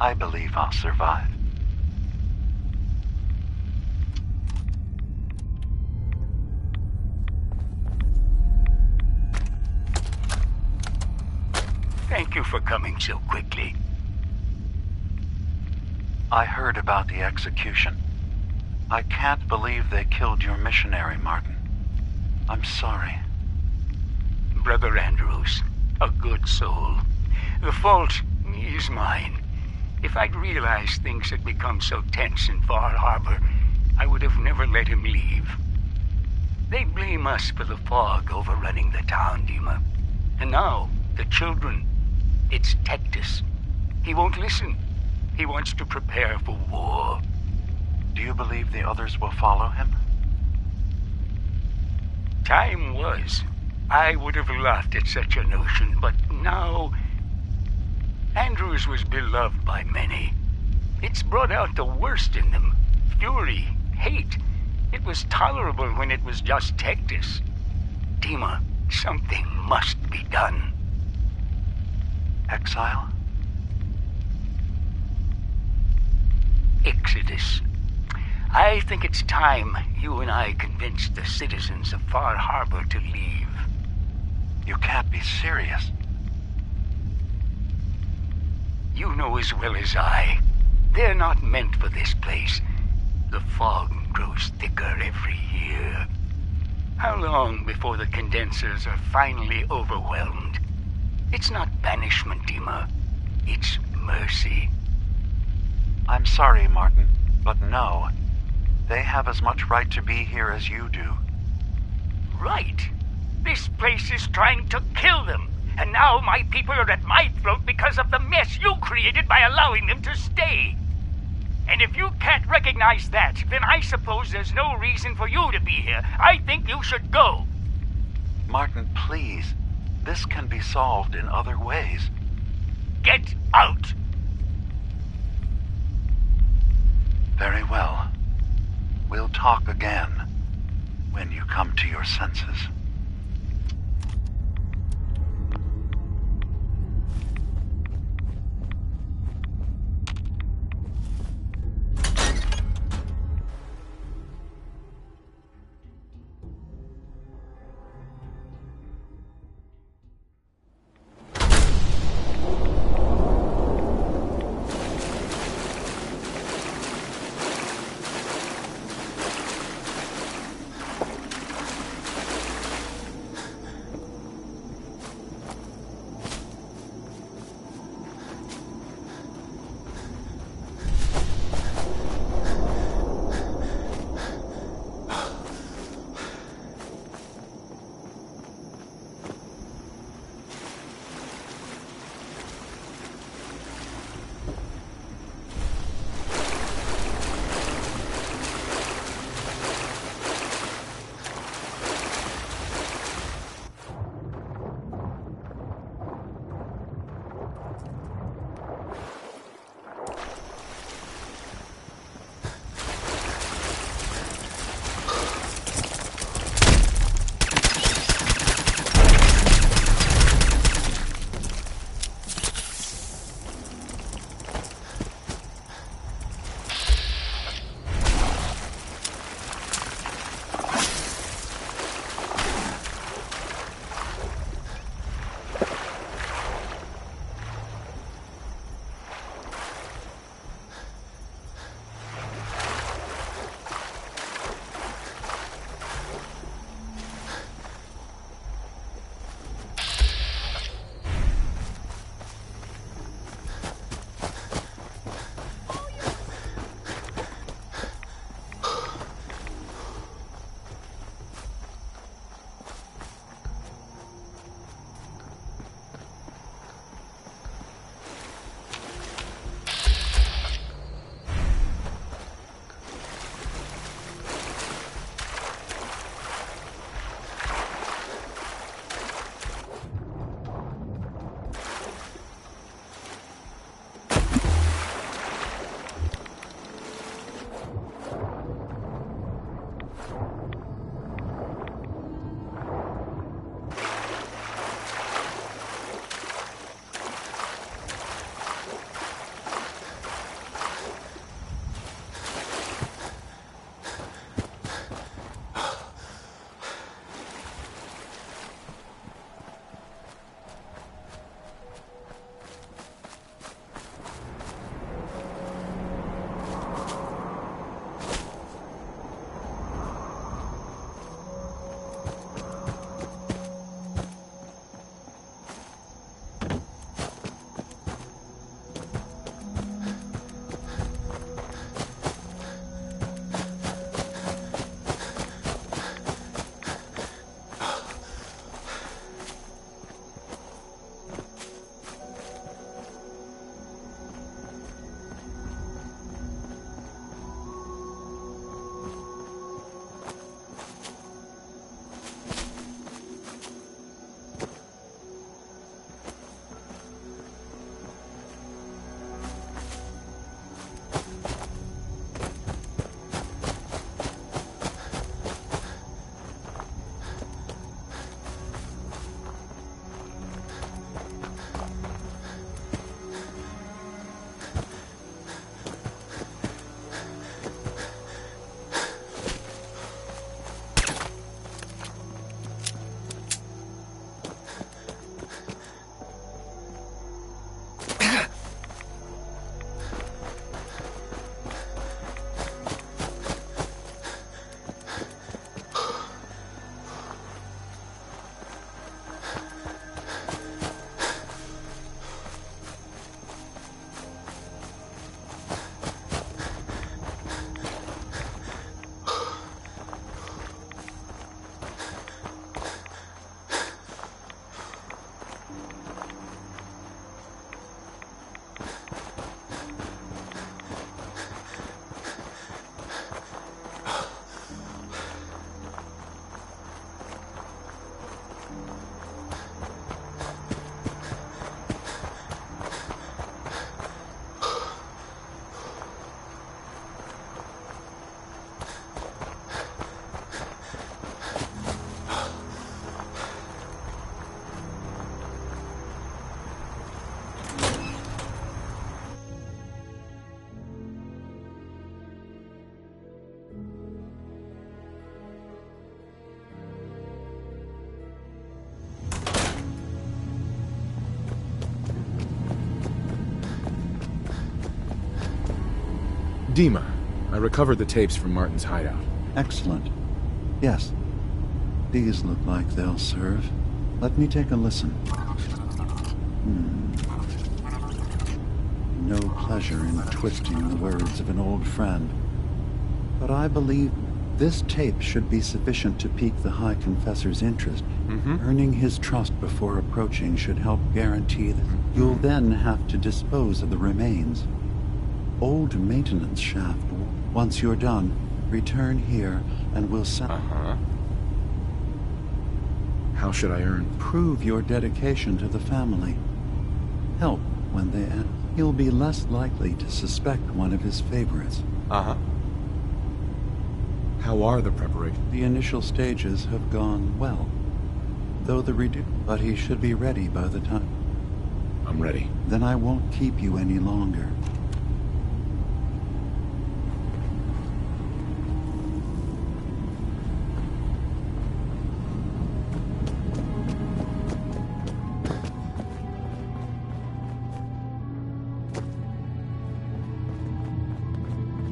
I believe I'll survive. Thank you for coming so quickly. I heard about the execution. I can't believe they killed your missionary, Martin. I'm sorry. Brother Andrews, a good soul. The fault is mine. If I'd realized things had become so tense in Far Harbor, I would have never let him leave. They blame us for the fog overrunning the town, Dima. And now, the children. It's Tectus. He won't listen. He wants to prepare for war. Do you believe the others will follow him? Time was. I would have laughed at such a notion, but now... Andrews was beloved by many. It's brought out the worst in them. Fury, hate. It was tolerable when it was just Tectus. Dima, something must be done. Exile? Exodus. I think it's time you and I convinced the citizens of Far Harbor to leave. You can't be serious. You know as well as I, they're not meant for this place. The fog grows thicker every year. How long before the condensers are finally overwhelmed? It's not banishment, Dima. It's mercy. I'm sorry, Martin, but no. They have as much right to be here as you do. Right. This place is trying to kill them. And now my people are at my throat because of the mess you created by allowing them to stay. And if you can't recognize that, then I suppose there's no reason for you to be here. I think you should go. Martin, please. This can be solved in other ways. Get out! Very well. We'll talk again when you come to your senses. Dima, I recovered the tapes from Martin's hideout. Excellent. Yes. These look like they'll serve. Let me take a listen. No pleasure in twisting the words of an old friend. But I believe this tape should be sufficient to pique the High Confessor's interest. Earning his trust before approaching should help guarantee that you'll then have to dispose of the remains. Old maintenance shaft. Once you're done, return here and we'll send... How should I earn? Prove your dedication to the family. Help when they end. He'll be less likely to suspect one of his favorites. How are the preparations? The initial stages have gone well. Though but he should be ready by the time. I'm ready. Then I won't keep you any longer.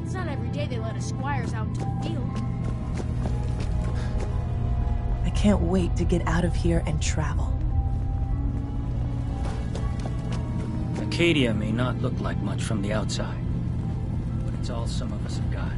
It's not every day they let us squires out into the field. I can't wait to get out of here and travel. Acadia may not look like much from the outside, but it's all some of us have got.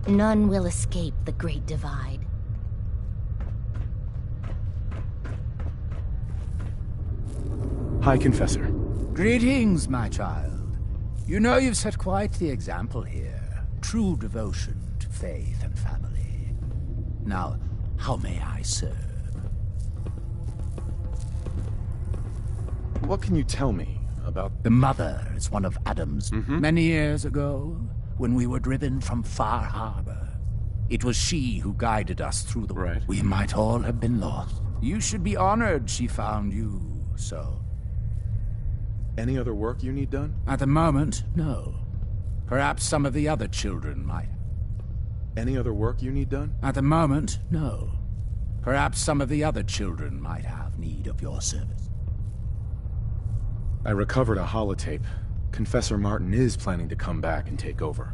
None will escape the Great Divide. High Confessor. Greetings, my child. You know you've set quite the example here. True devotion to faith and family. Now, how may I serve? What can you tell me about... The mother is one of Adam's. Many years ago, when we were driven from Far Harbor, it was she who guided us through the... Right. We might all have been lost. You should be honored she found you, so... Any other work you need done? At the moment, no. Perhaps some of the other children might. Any other work you need done? At the moment, no. Perhaps some of the other children might have need of your service. I recovered a holotape. Confessor Martin is planning to come back and take over.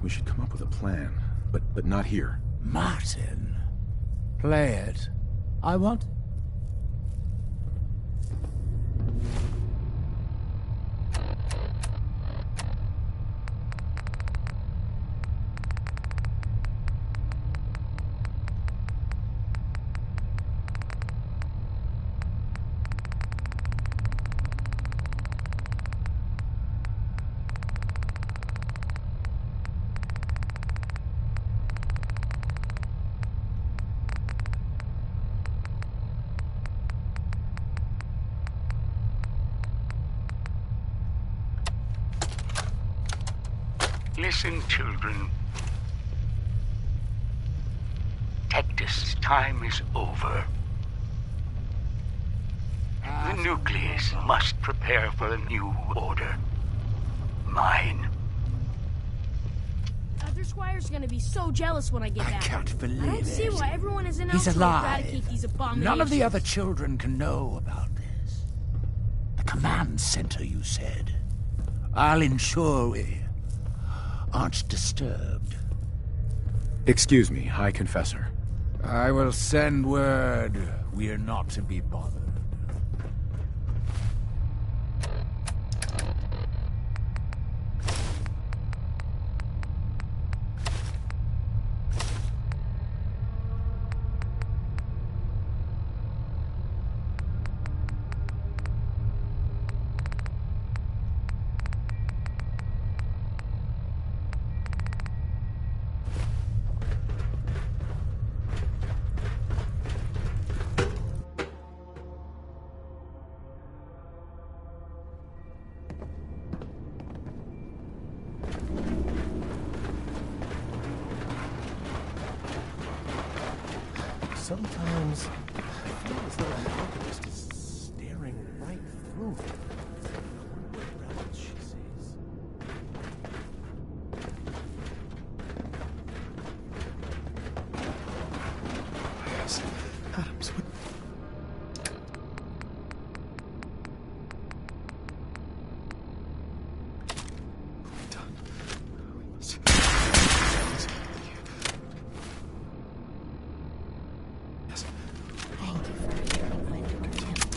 We should come up with a plan, but not here. Martin? Play it. I want... Listen, children. Tectus, time is over. The nucleus must prepare for a new order. Mine. Other Squire's gonna be so jealous when I get back. I can't believe I don't see it. why everyone isn't out He's to alive. eradicate these abominations. None of the other children can know about this. The command center, you said. I'll ensure we aren't disturbed. Excuse me, High Confessor. I will send word we are not to be bothered. Sometimes I feel as though an alchemist is staring right through me. I wonder what else she sees. Yes, Adams, what... Thank you for your kind attention.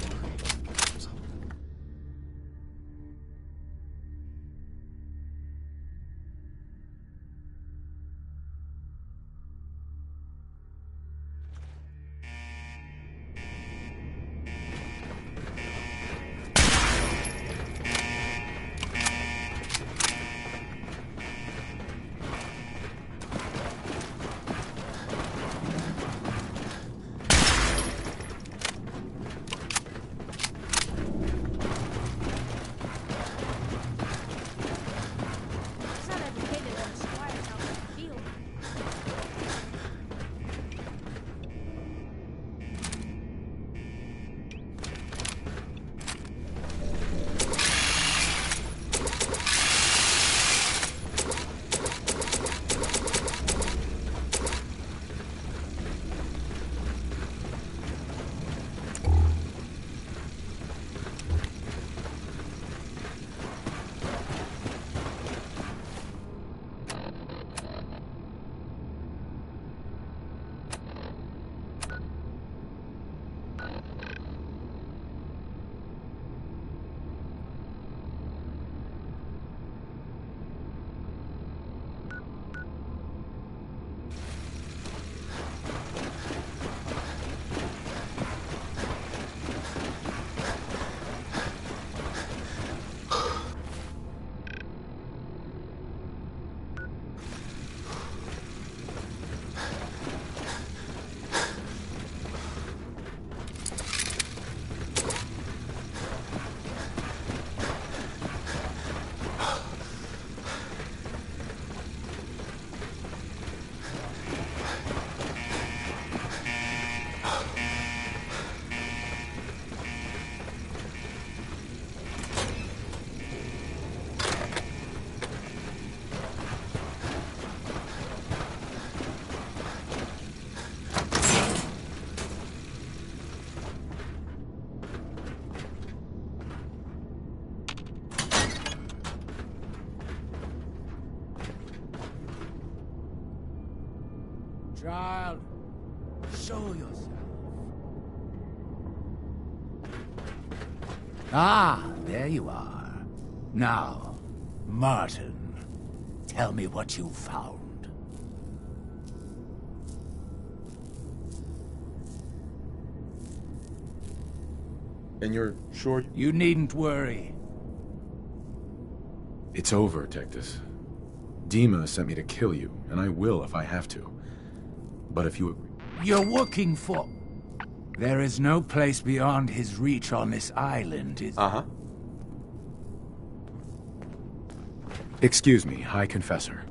Child, show yourself. Ah, there you are. Now, Martin, tell me what you found. And you're sure? You needn't worry. It's over, Tectus. Dima sent me to kill you, and I will if I have to. But if you agree... You're working for... There is no place beyond his reach on this island, is... Uh-huh. Excuse me, High Confessor.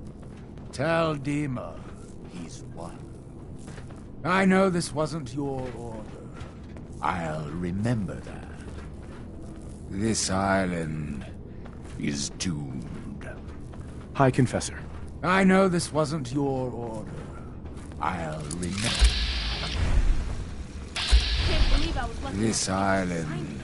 Tell Dima he's won. I know this wasn't your order. I'll remember that. This island is doomed. High Confessor. I know this wasn't your order. I'll remember. Can't believe I was left This island.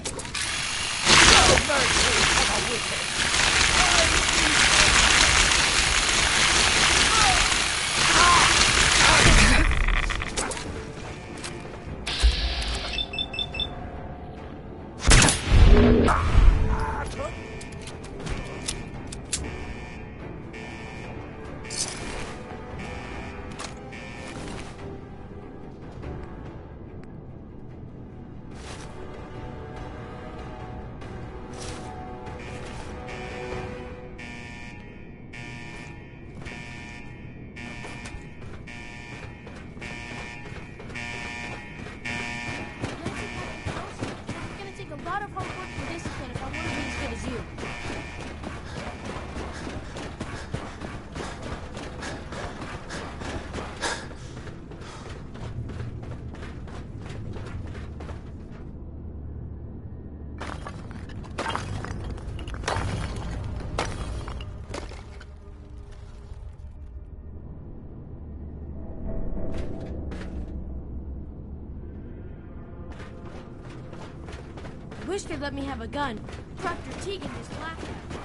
Wish they'd let me have a gun. Proctor Tegan just laughed at me.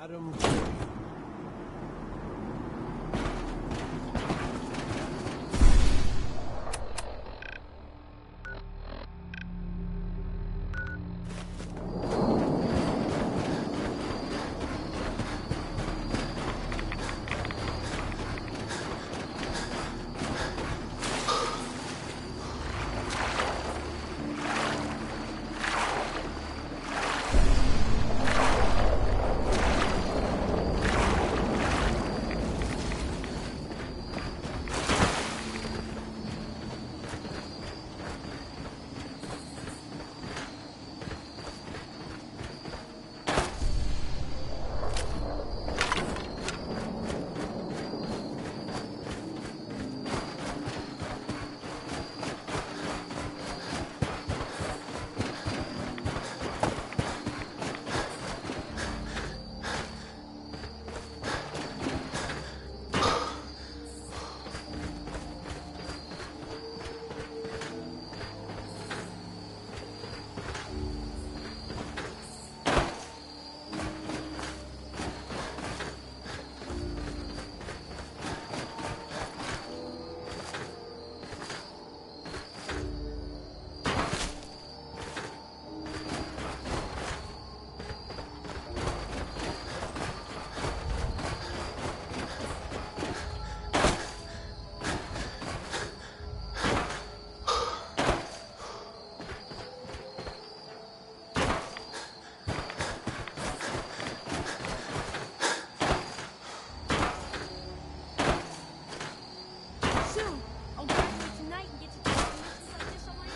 Adam. soon. I'll graduate tonight and get to do missions like this on my own.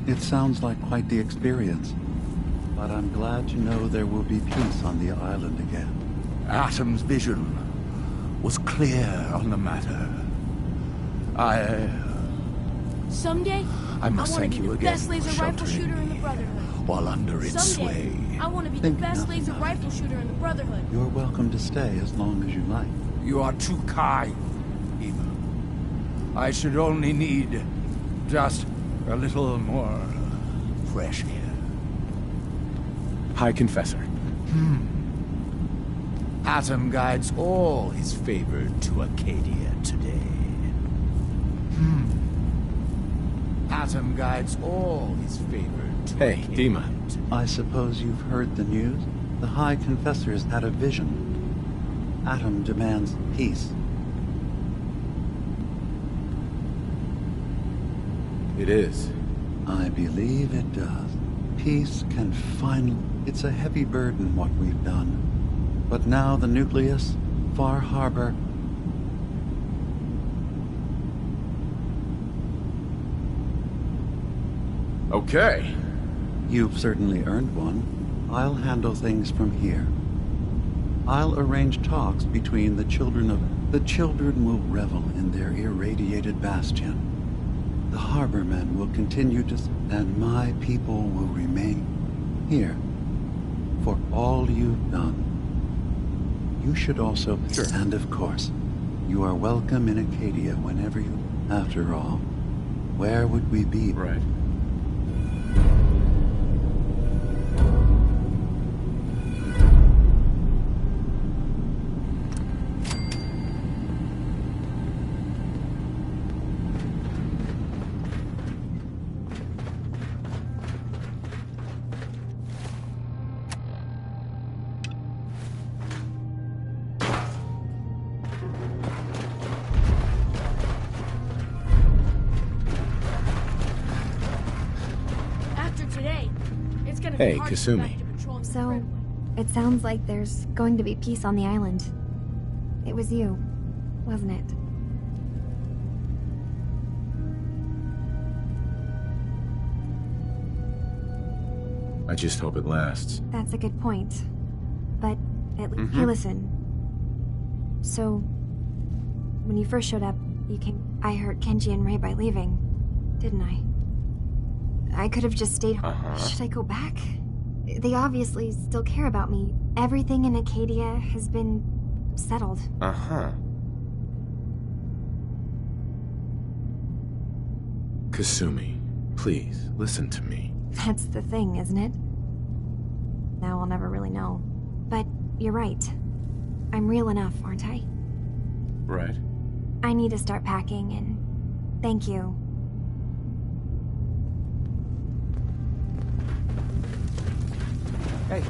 It sounds like quite the experience, but I'm glad to know there will be peace on the island again. Atom's vision was clear on the matter. Someday, I must want thank to be you the again best for laser rifle sheltering shooter in the me Brotherhood. while under its Someday, sway. I want to be Think the best nothing laser of it. rifle shooter in the Brotherhood. You're welcome to stay as long as you like. You are too kind, Eva. I should only need just a little more fresh air. High Confessor. Atom guides all his favored to Acadia today. Atom guides all his favored to Hey, Acadia. Dima. I suppose you've heard the news? The High Confessor's had a vision. Atom demands peace. It is. I believe it does. Peace can finally... It's a heavy burden what we've done. But now the nucleus, Far Harbor... Okay. You've certainly earned one. I'll handle things from here. I'll arrange talks between the children of... The children will revel in their irradiated bastion. The harbormen will continue to... And my people will remain here. For all you've done. You should also... Sure. And of course, you are welcome in Acadia whenever you... After all, where would we be? Right. Hey, Kasumi. So, it sounds like there's going to be peace on the island. It was you, wasn't it? I just hope it lasts. That's a good point. But at least... Hey, listen. So, when you first showed up, you came... I hurt Kenji and Rei by leaving, didn't I? I could have just stayed home. Should I go back? They obviously still care about me. Everything in Acadia has been settled. Kasumi, please, listen to me. That's the thing, isn't it? Now I'll never really know. But you're right. I'm real enough, aren't I? Right. I need to start packing, and thank you. Hey,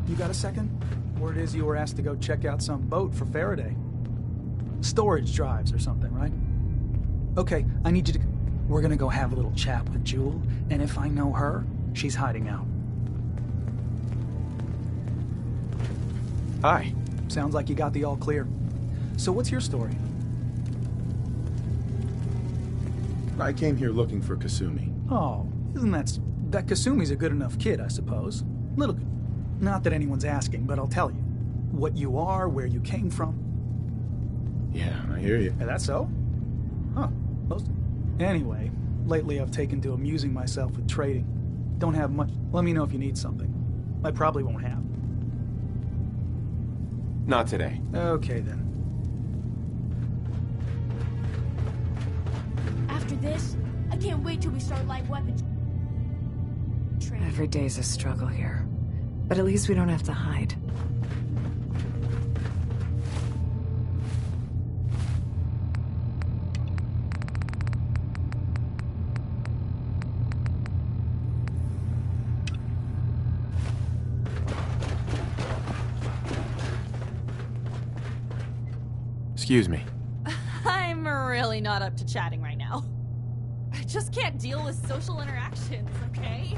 you got a second? Word is you were asked to go check out some boat for Faraday. Storage drives or something, right? Okay, I need you to... We're gonna go have a little chat with Jewel, and if I know her, she's hiding out. Hi. Sounds like you got the all clear. So what's your story? I came here looking for Kasumi. Oh, isn't that Kasumi's a good enough kid, I suppose. Little good. Not that anyone's asking, but I'll tell you. What you are, where you came from. Yeah, I hear you. Is that so? Huh. Anyway, lately I've taken to amusing myself with trading. Don't have much. Let me know if you need something. I probably won't have. Not today. Okay, then. After this, I can't wait till we start light weapons training. Every day's a struggle here. But at least we don't have to hide. Excuse me. I'm really not up to chatting right now. I just can't deal with social interactions, okay?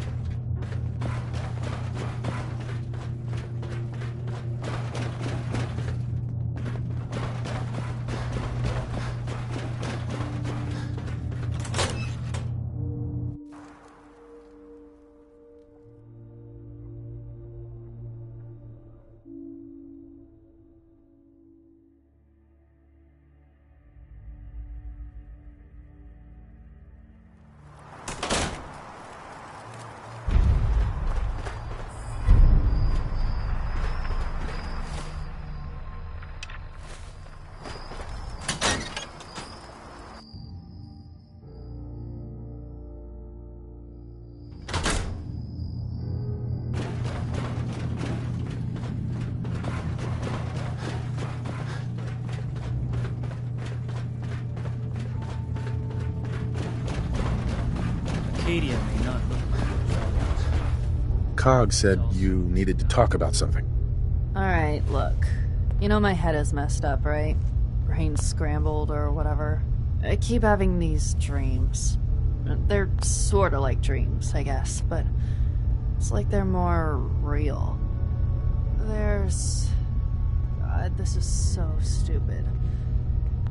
Acadia may not look. Cog said you needed to talk about something. Alright, look. You know my head is messed up, right? Brain's scrambled or whatever. I keep having these dreams. They're sorta like dreams, I guess, but it's like they're more real. There's... God, this is so stupid.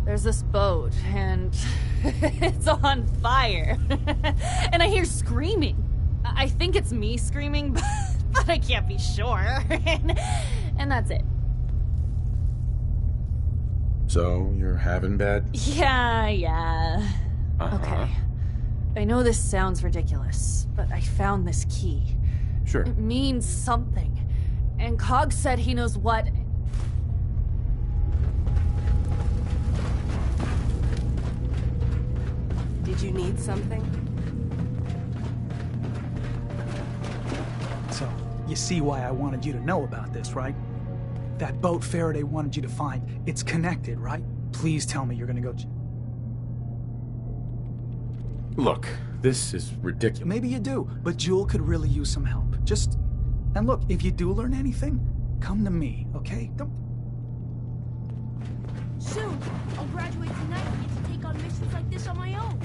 There's this boat, and it's on fire. And I hear screaming. I think it's me screaming, but I can't be sure. And that's it. So, you're having bad? Yeah. Okay. I know this sounds ridiculous, but I found this key. Sure. It means something. And Cog said he knows what... Did you need something? So, you see why I wanted you to know about this, right? That boat Faraday wanted you to find, it's connected, right? Please tell me you're gonna go... Look, this is ridiculous. Maybe you do, but Jewel could really use some help. Just... And look, if you do learn anything, come to me, okay? Don't... Soon, I'll graduate tonight and get to take on missions like this on my own.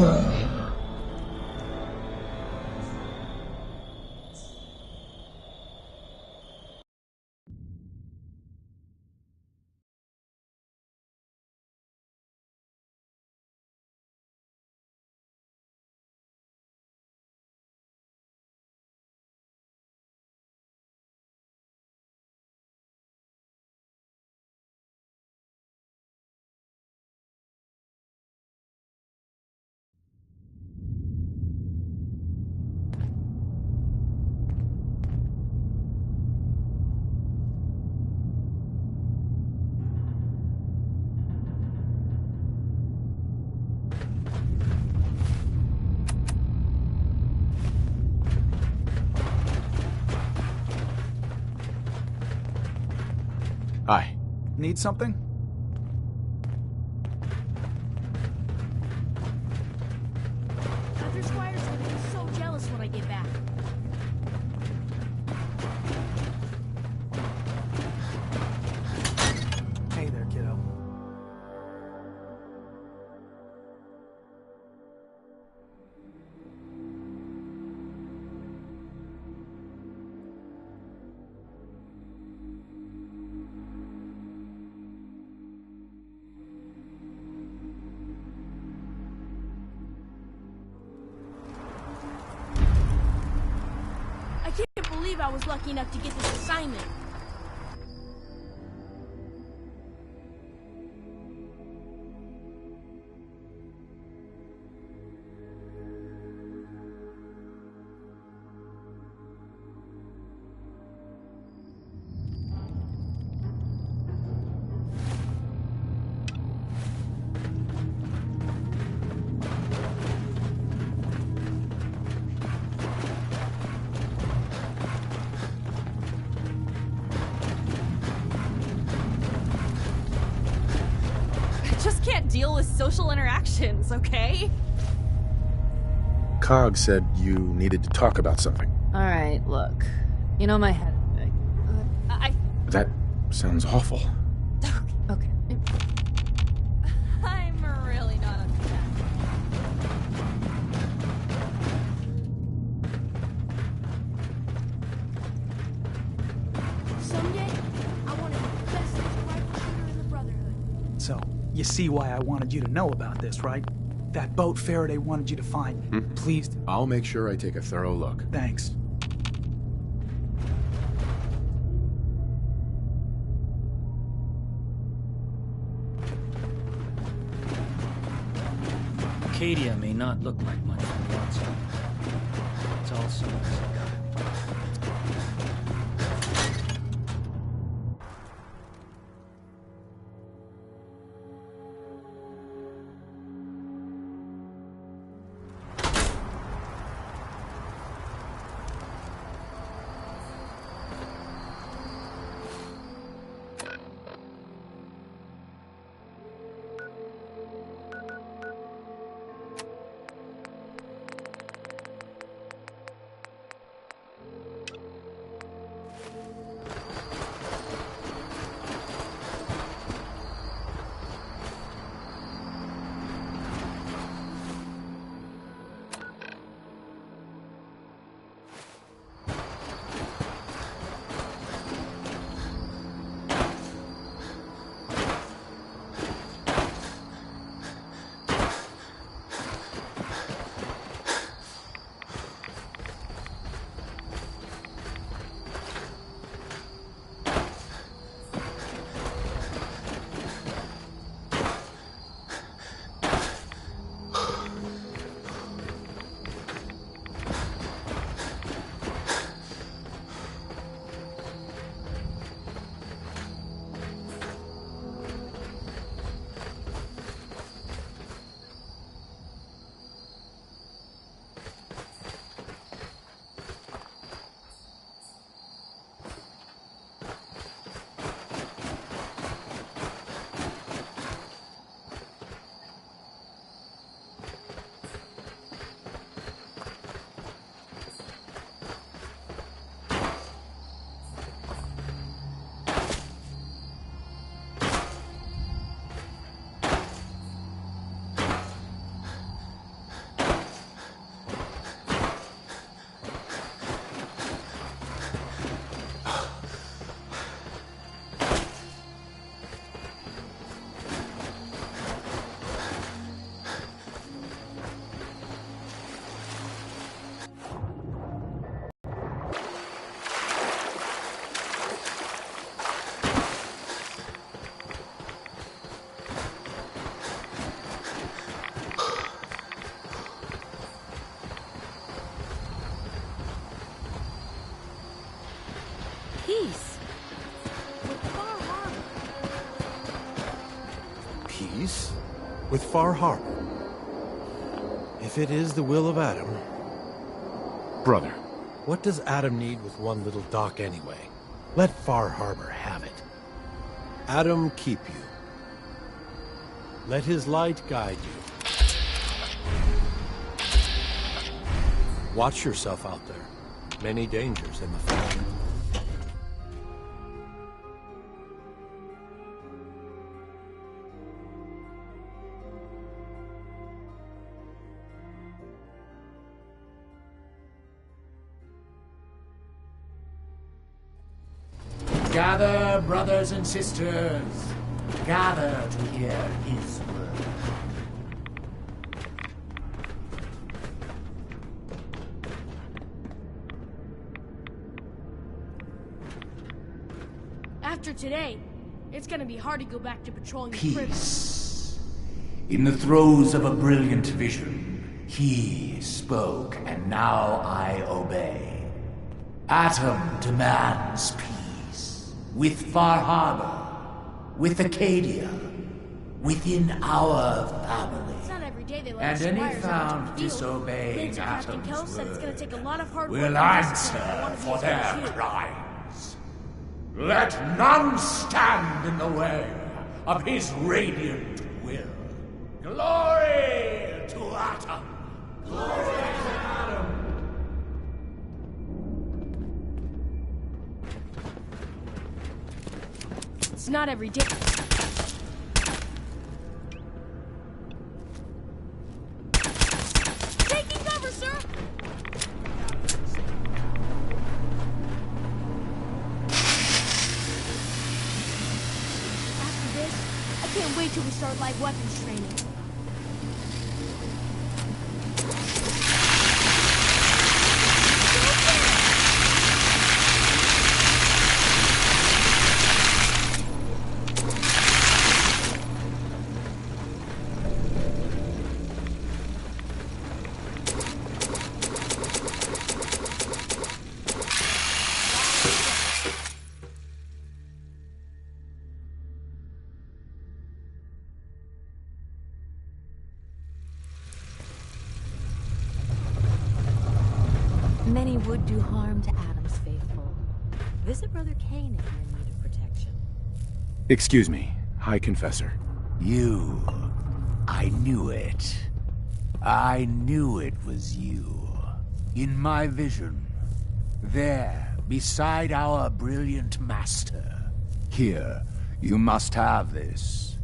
Hi. Need something? Dr. Squire's gonna be so jealous when I get back. Hey there, kiddo. I can't believe I was lucky enough to get this assignment. Just can't deal with social interactions, okay? Cog said you needed to talk about something. Alright, look. You know my head. That sounds awful. Okay. I'm really not up to that. Someday, I want to be the best rifle shooter in the Brotherhood. So, you see why I wanted you to know about this, right? That boat Faraday wanted you to find. Please. I'll make sure I take a thorough look. Thanks. Acadia may not look like much from the outside. It's all some of us have got. peace with Far Harbor. If it is the will of Adam... Brother. What does Adam need with one little dock anyway? Let Far Harbor have it. Adam keep you. Let his light guide you. Watch yourself out there. Many dangers in the fog. Gather, brothers and sisters. Gather to hear his word. After today, it's gonna be hard to go back to patrolling the prison. Peace. In the throes of a brilliant vision, he spoke, and now I obey. Atom demands peace. With Far Harbor, with Acadia, within our family. It's not every day they let And us any squires found out into the field. disobeying Major Captain Atom's Kell said it's gonna word take a lot of hard work will and discipline answer one of for these their days. crimes. Let none stand in the way of his radiant will. Glory to Atom! Glory to Atom! It's not every day. Taking cover, sir! After this, I can't wait till we start live weapons training. Many would do harm to Adam's faithful. Visit Brother Kane if you're in need of protection. Excuse me, High Confessor. You. I knew it. I knew it was you. In my vision. There, beside our brilliant master. Here, you must have this.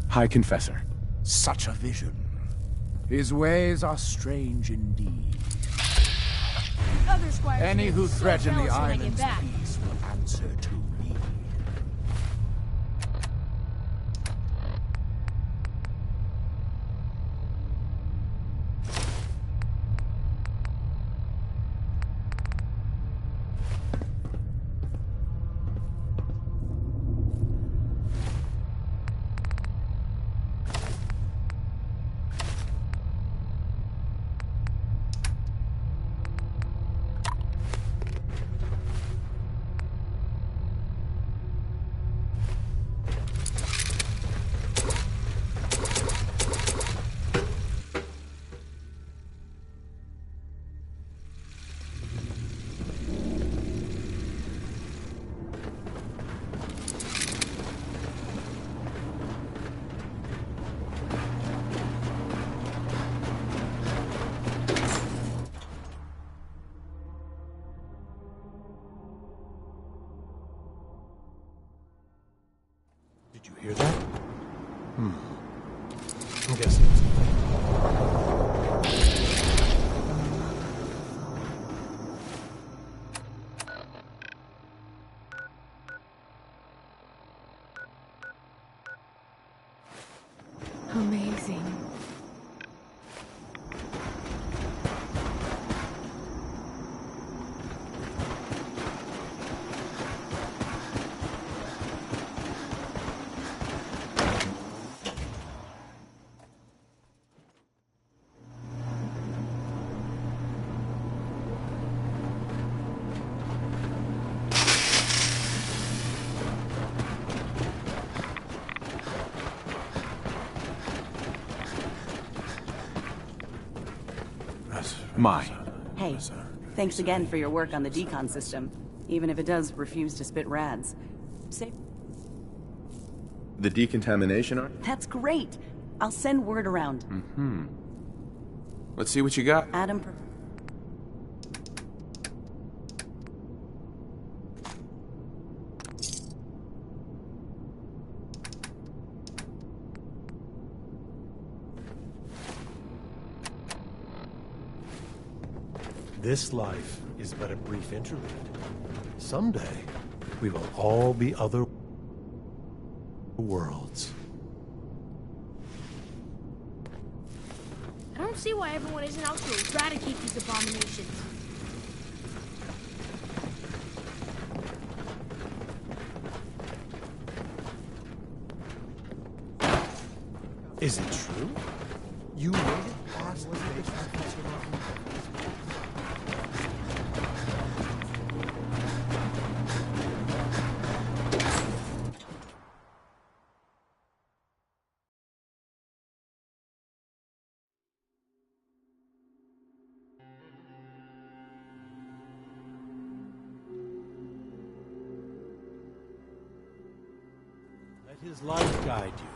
High Confessor. Such a vision. His ways are strange indeed. Other squires Any who will be so threaten the jealous when I get island's back. peace will answer to me. Did you hear that? I'm guessing it's... Amazing. My. Hey, thanks again for your work on the decon system, even if it does refuse to spit rads. The decontamination art? That's great. I'll send word around. Mm-hmm. Let's see what you got. Adam... This life is but a brief interlude. Someday, we will all be other worlds. I don't see why everyone isn't out to eradicate these abominations. Is it true? You made it past the stage. Let his light guide you.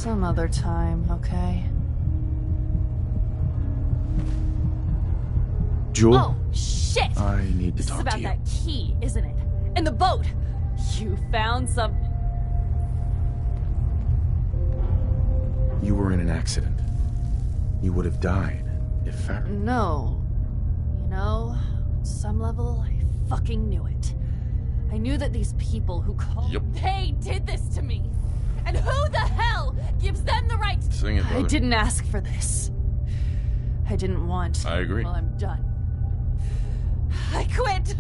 Some other time, okay? Jewel? Oh, shit! I need to talk This to is you. about that key, isn't it? And the boat! You found some... You were in an accident. You would have died if Farah... No. You know, on some level, I fucking knew it. I knew that these people who called... Yep. They did this to me! And who the hell gives them the right to... Sing it, brother. I didn't ask for this. I didn't want... I agree. Well, I'm done. I quit!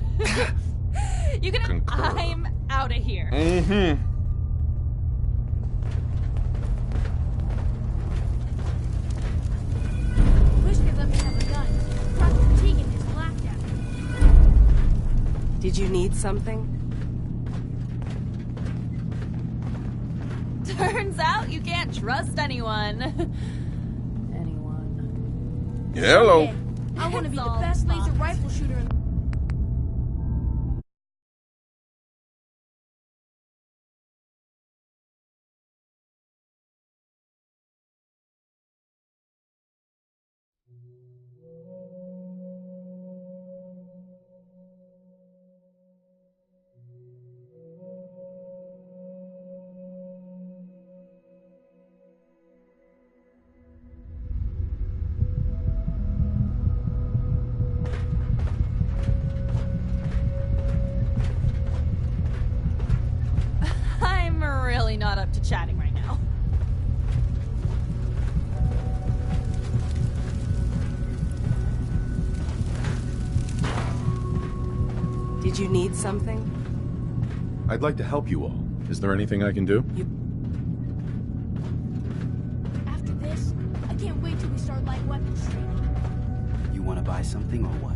You can... Concur. I'm out of here. Mm-hmm. Wish they let me have a gun. Proctor Tegan just laughed at me. Did you need something? Turns out you can't trust anyone. Hello. I want to be the best laser rifle shooter in the... I'm really not up to chatting right now. Did you need something? I'd like to help you all. Is there anything I can do? After this, I can't wait till we start light weapons training. You want to buy something or what?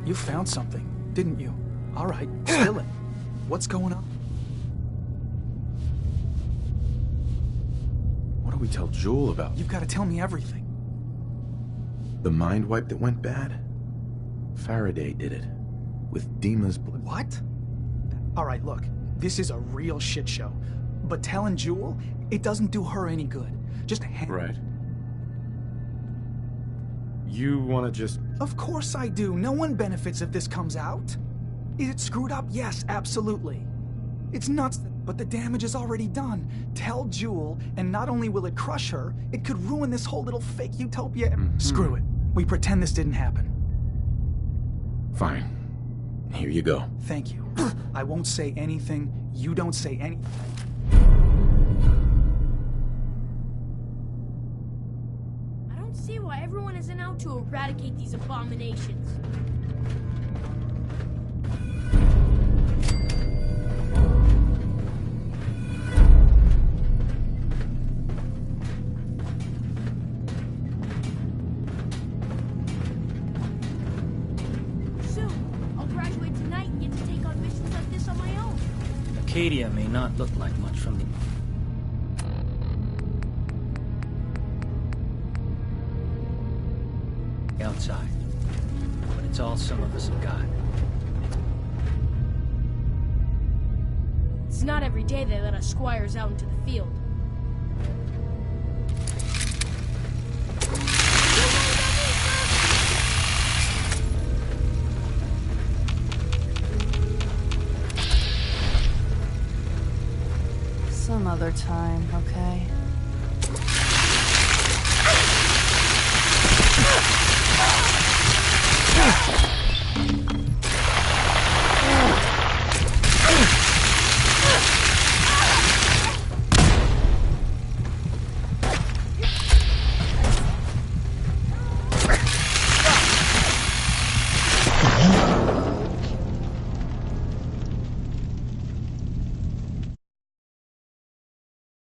You found something, didn't you? All right, spill it. What's going on? What do we tell Jewel about? You've got to tell me everything. The mind wipe that went bad? Faraday did it. With Dima's blood. What? All right, look. This is a real shit show. But telling Jewel, it doesn't do her any good. Just Right. You want to just... Of course I do. No one benefits if this comes out. Is it screwed up? Yes, absolutely. It's nuts, but the damage is already done. Tell Jewel, and not only will it crush her, it could ruin this whole little fake utopia. Screw it. We pretend this didn't happen. Fine. Here you go. Thank you. I won't say anything. You don't say anything. I don't see why everyone isn't out to eradicate these abominations. Soon, I'll graduate tonight and get to take on missions like this on my own. Acadia may not look like much from the... outside, but it's all some of us have got. It's not every day they let us squires out into the field. Some other time, okay?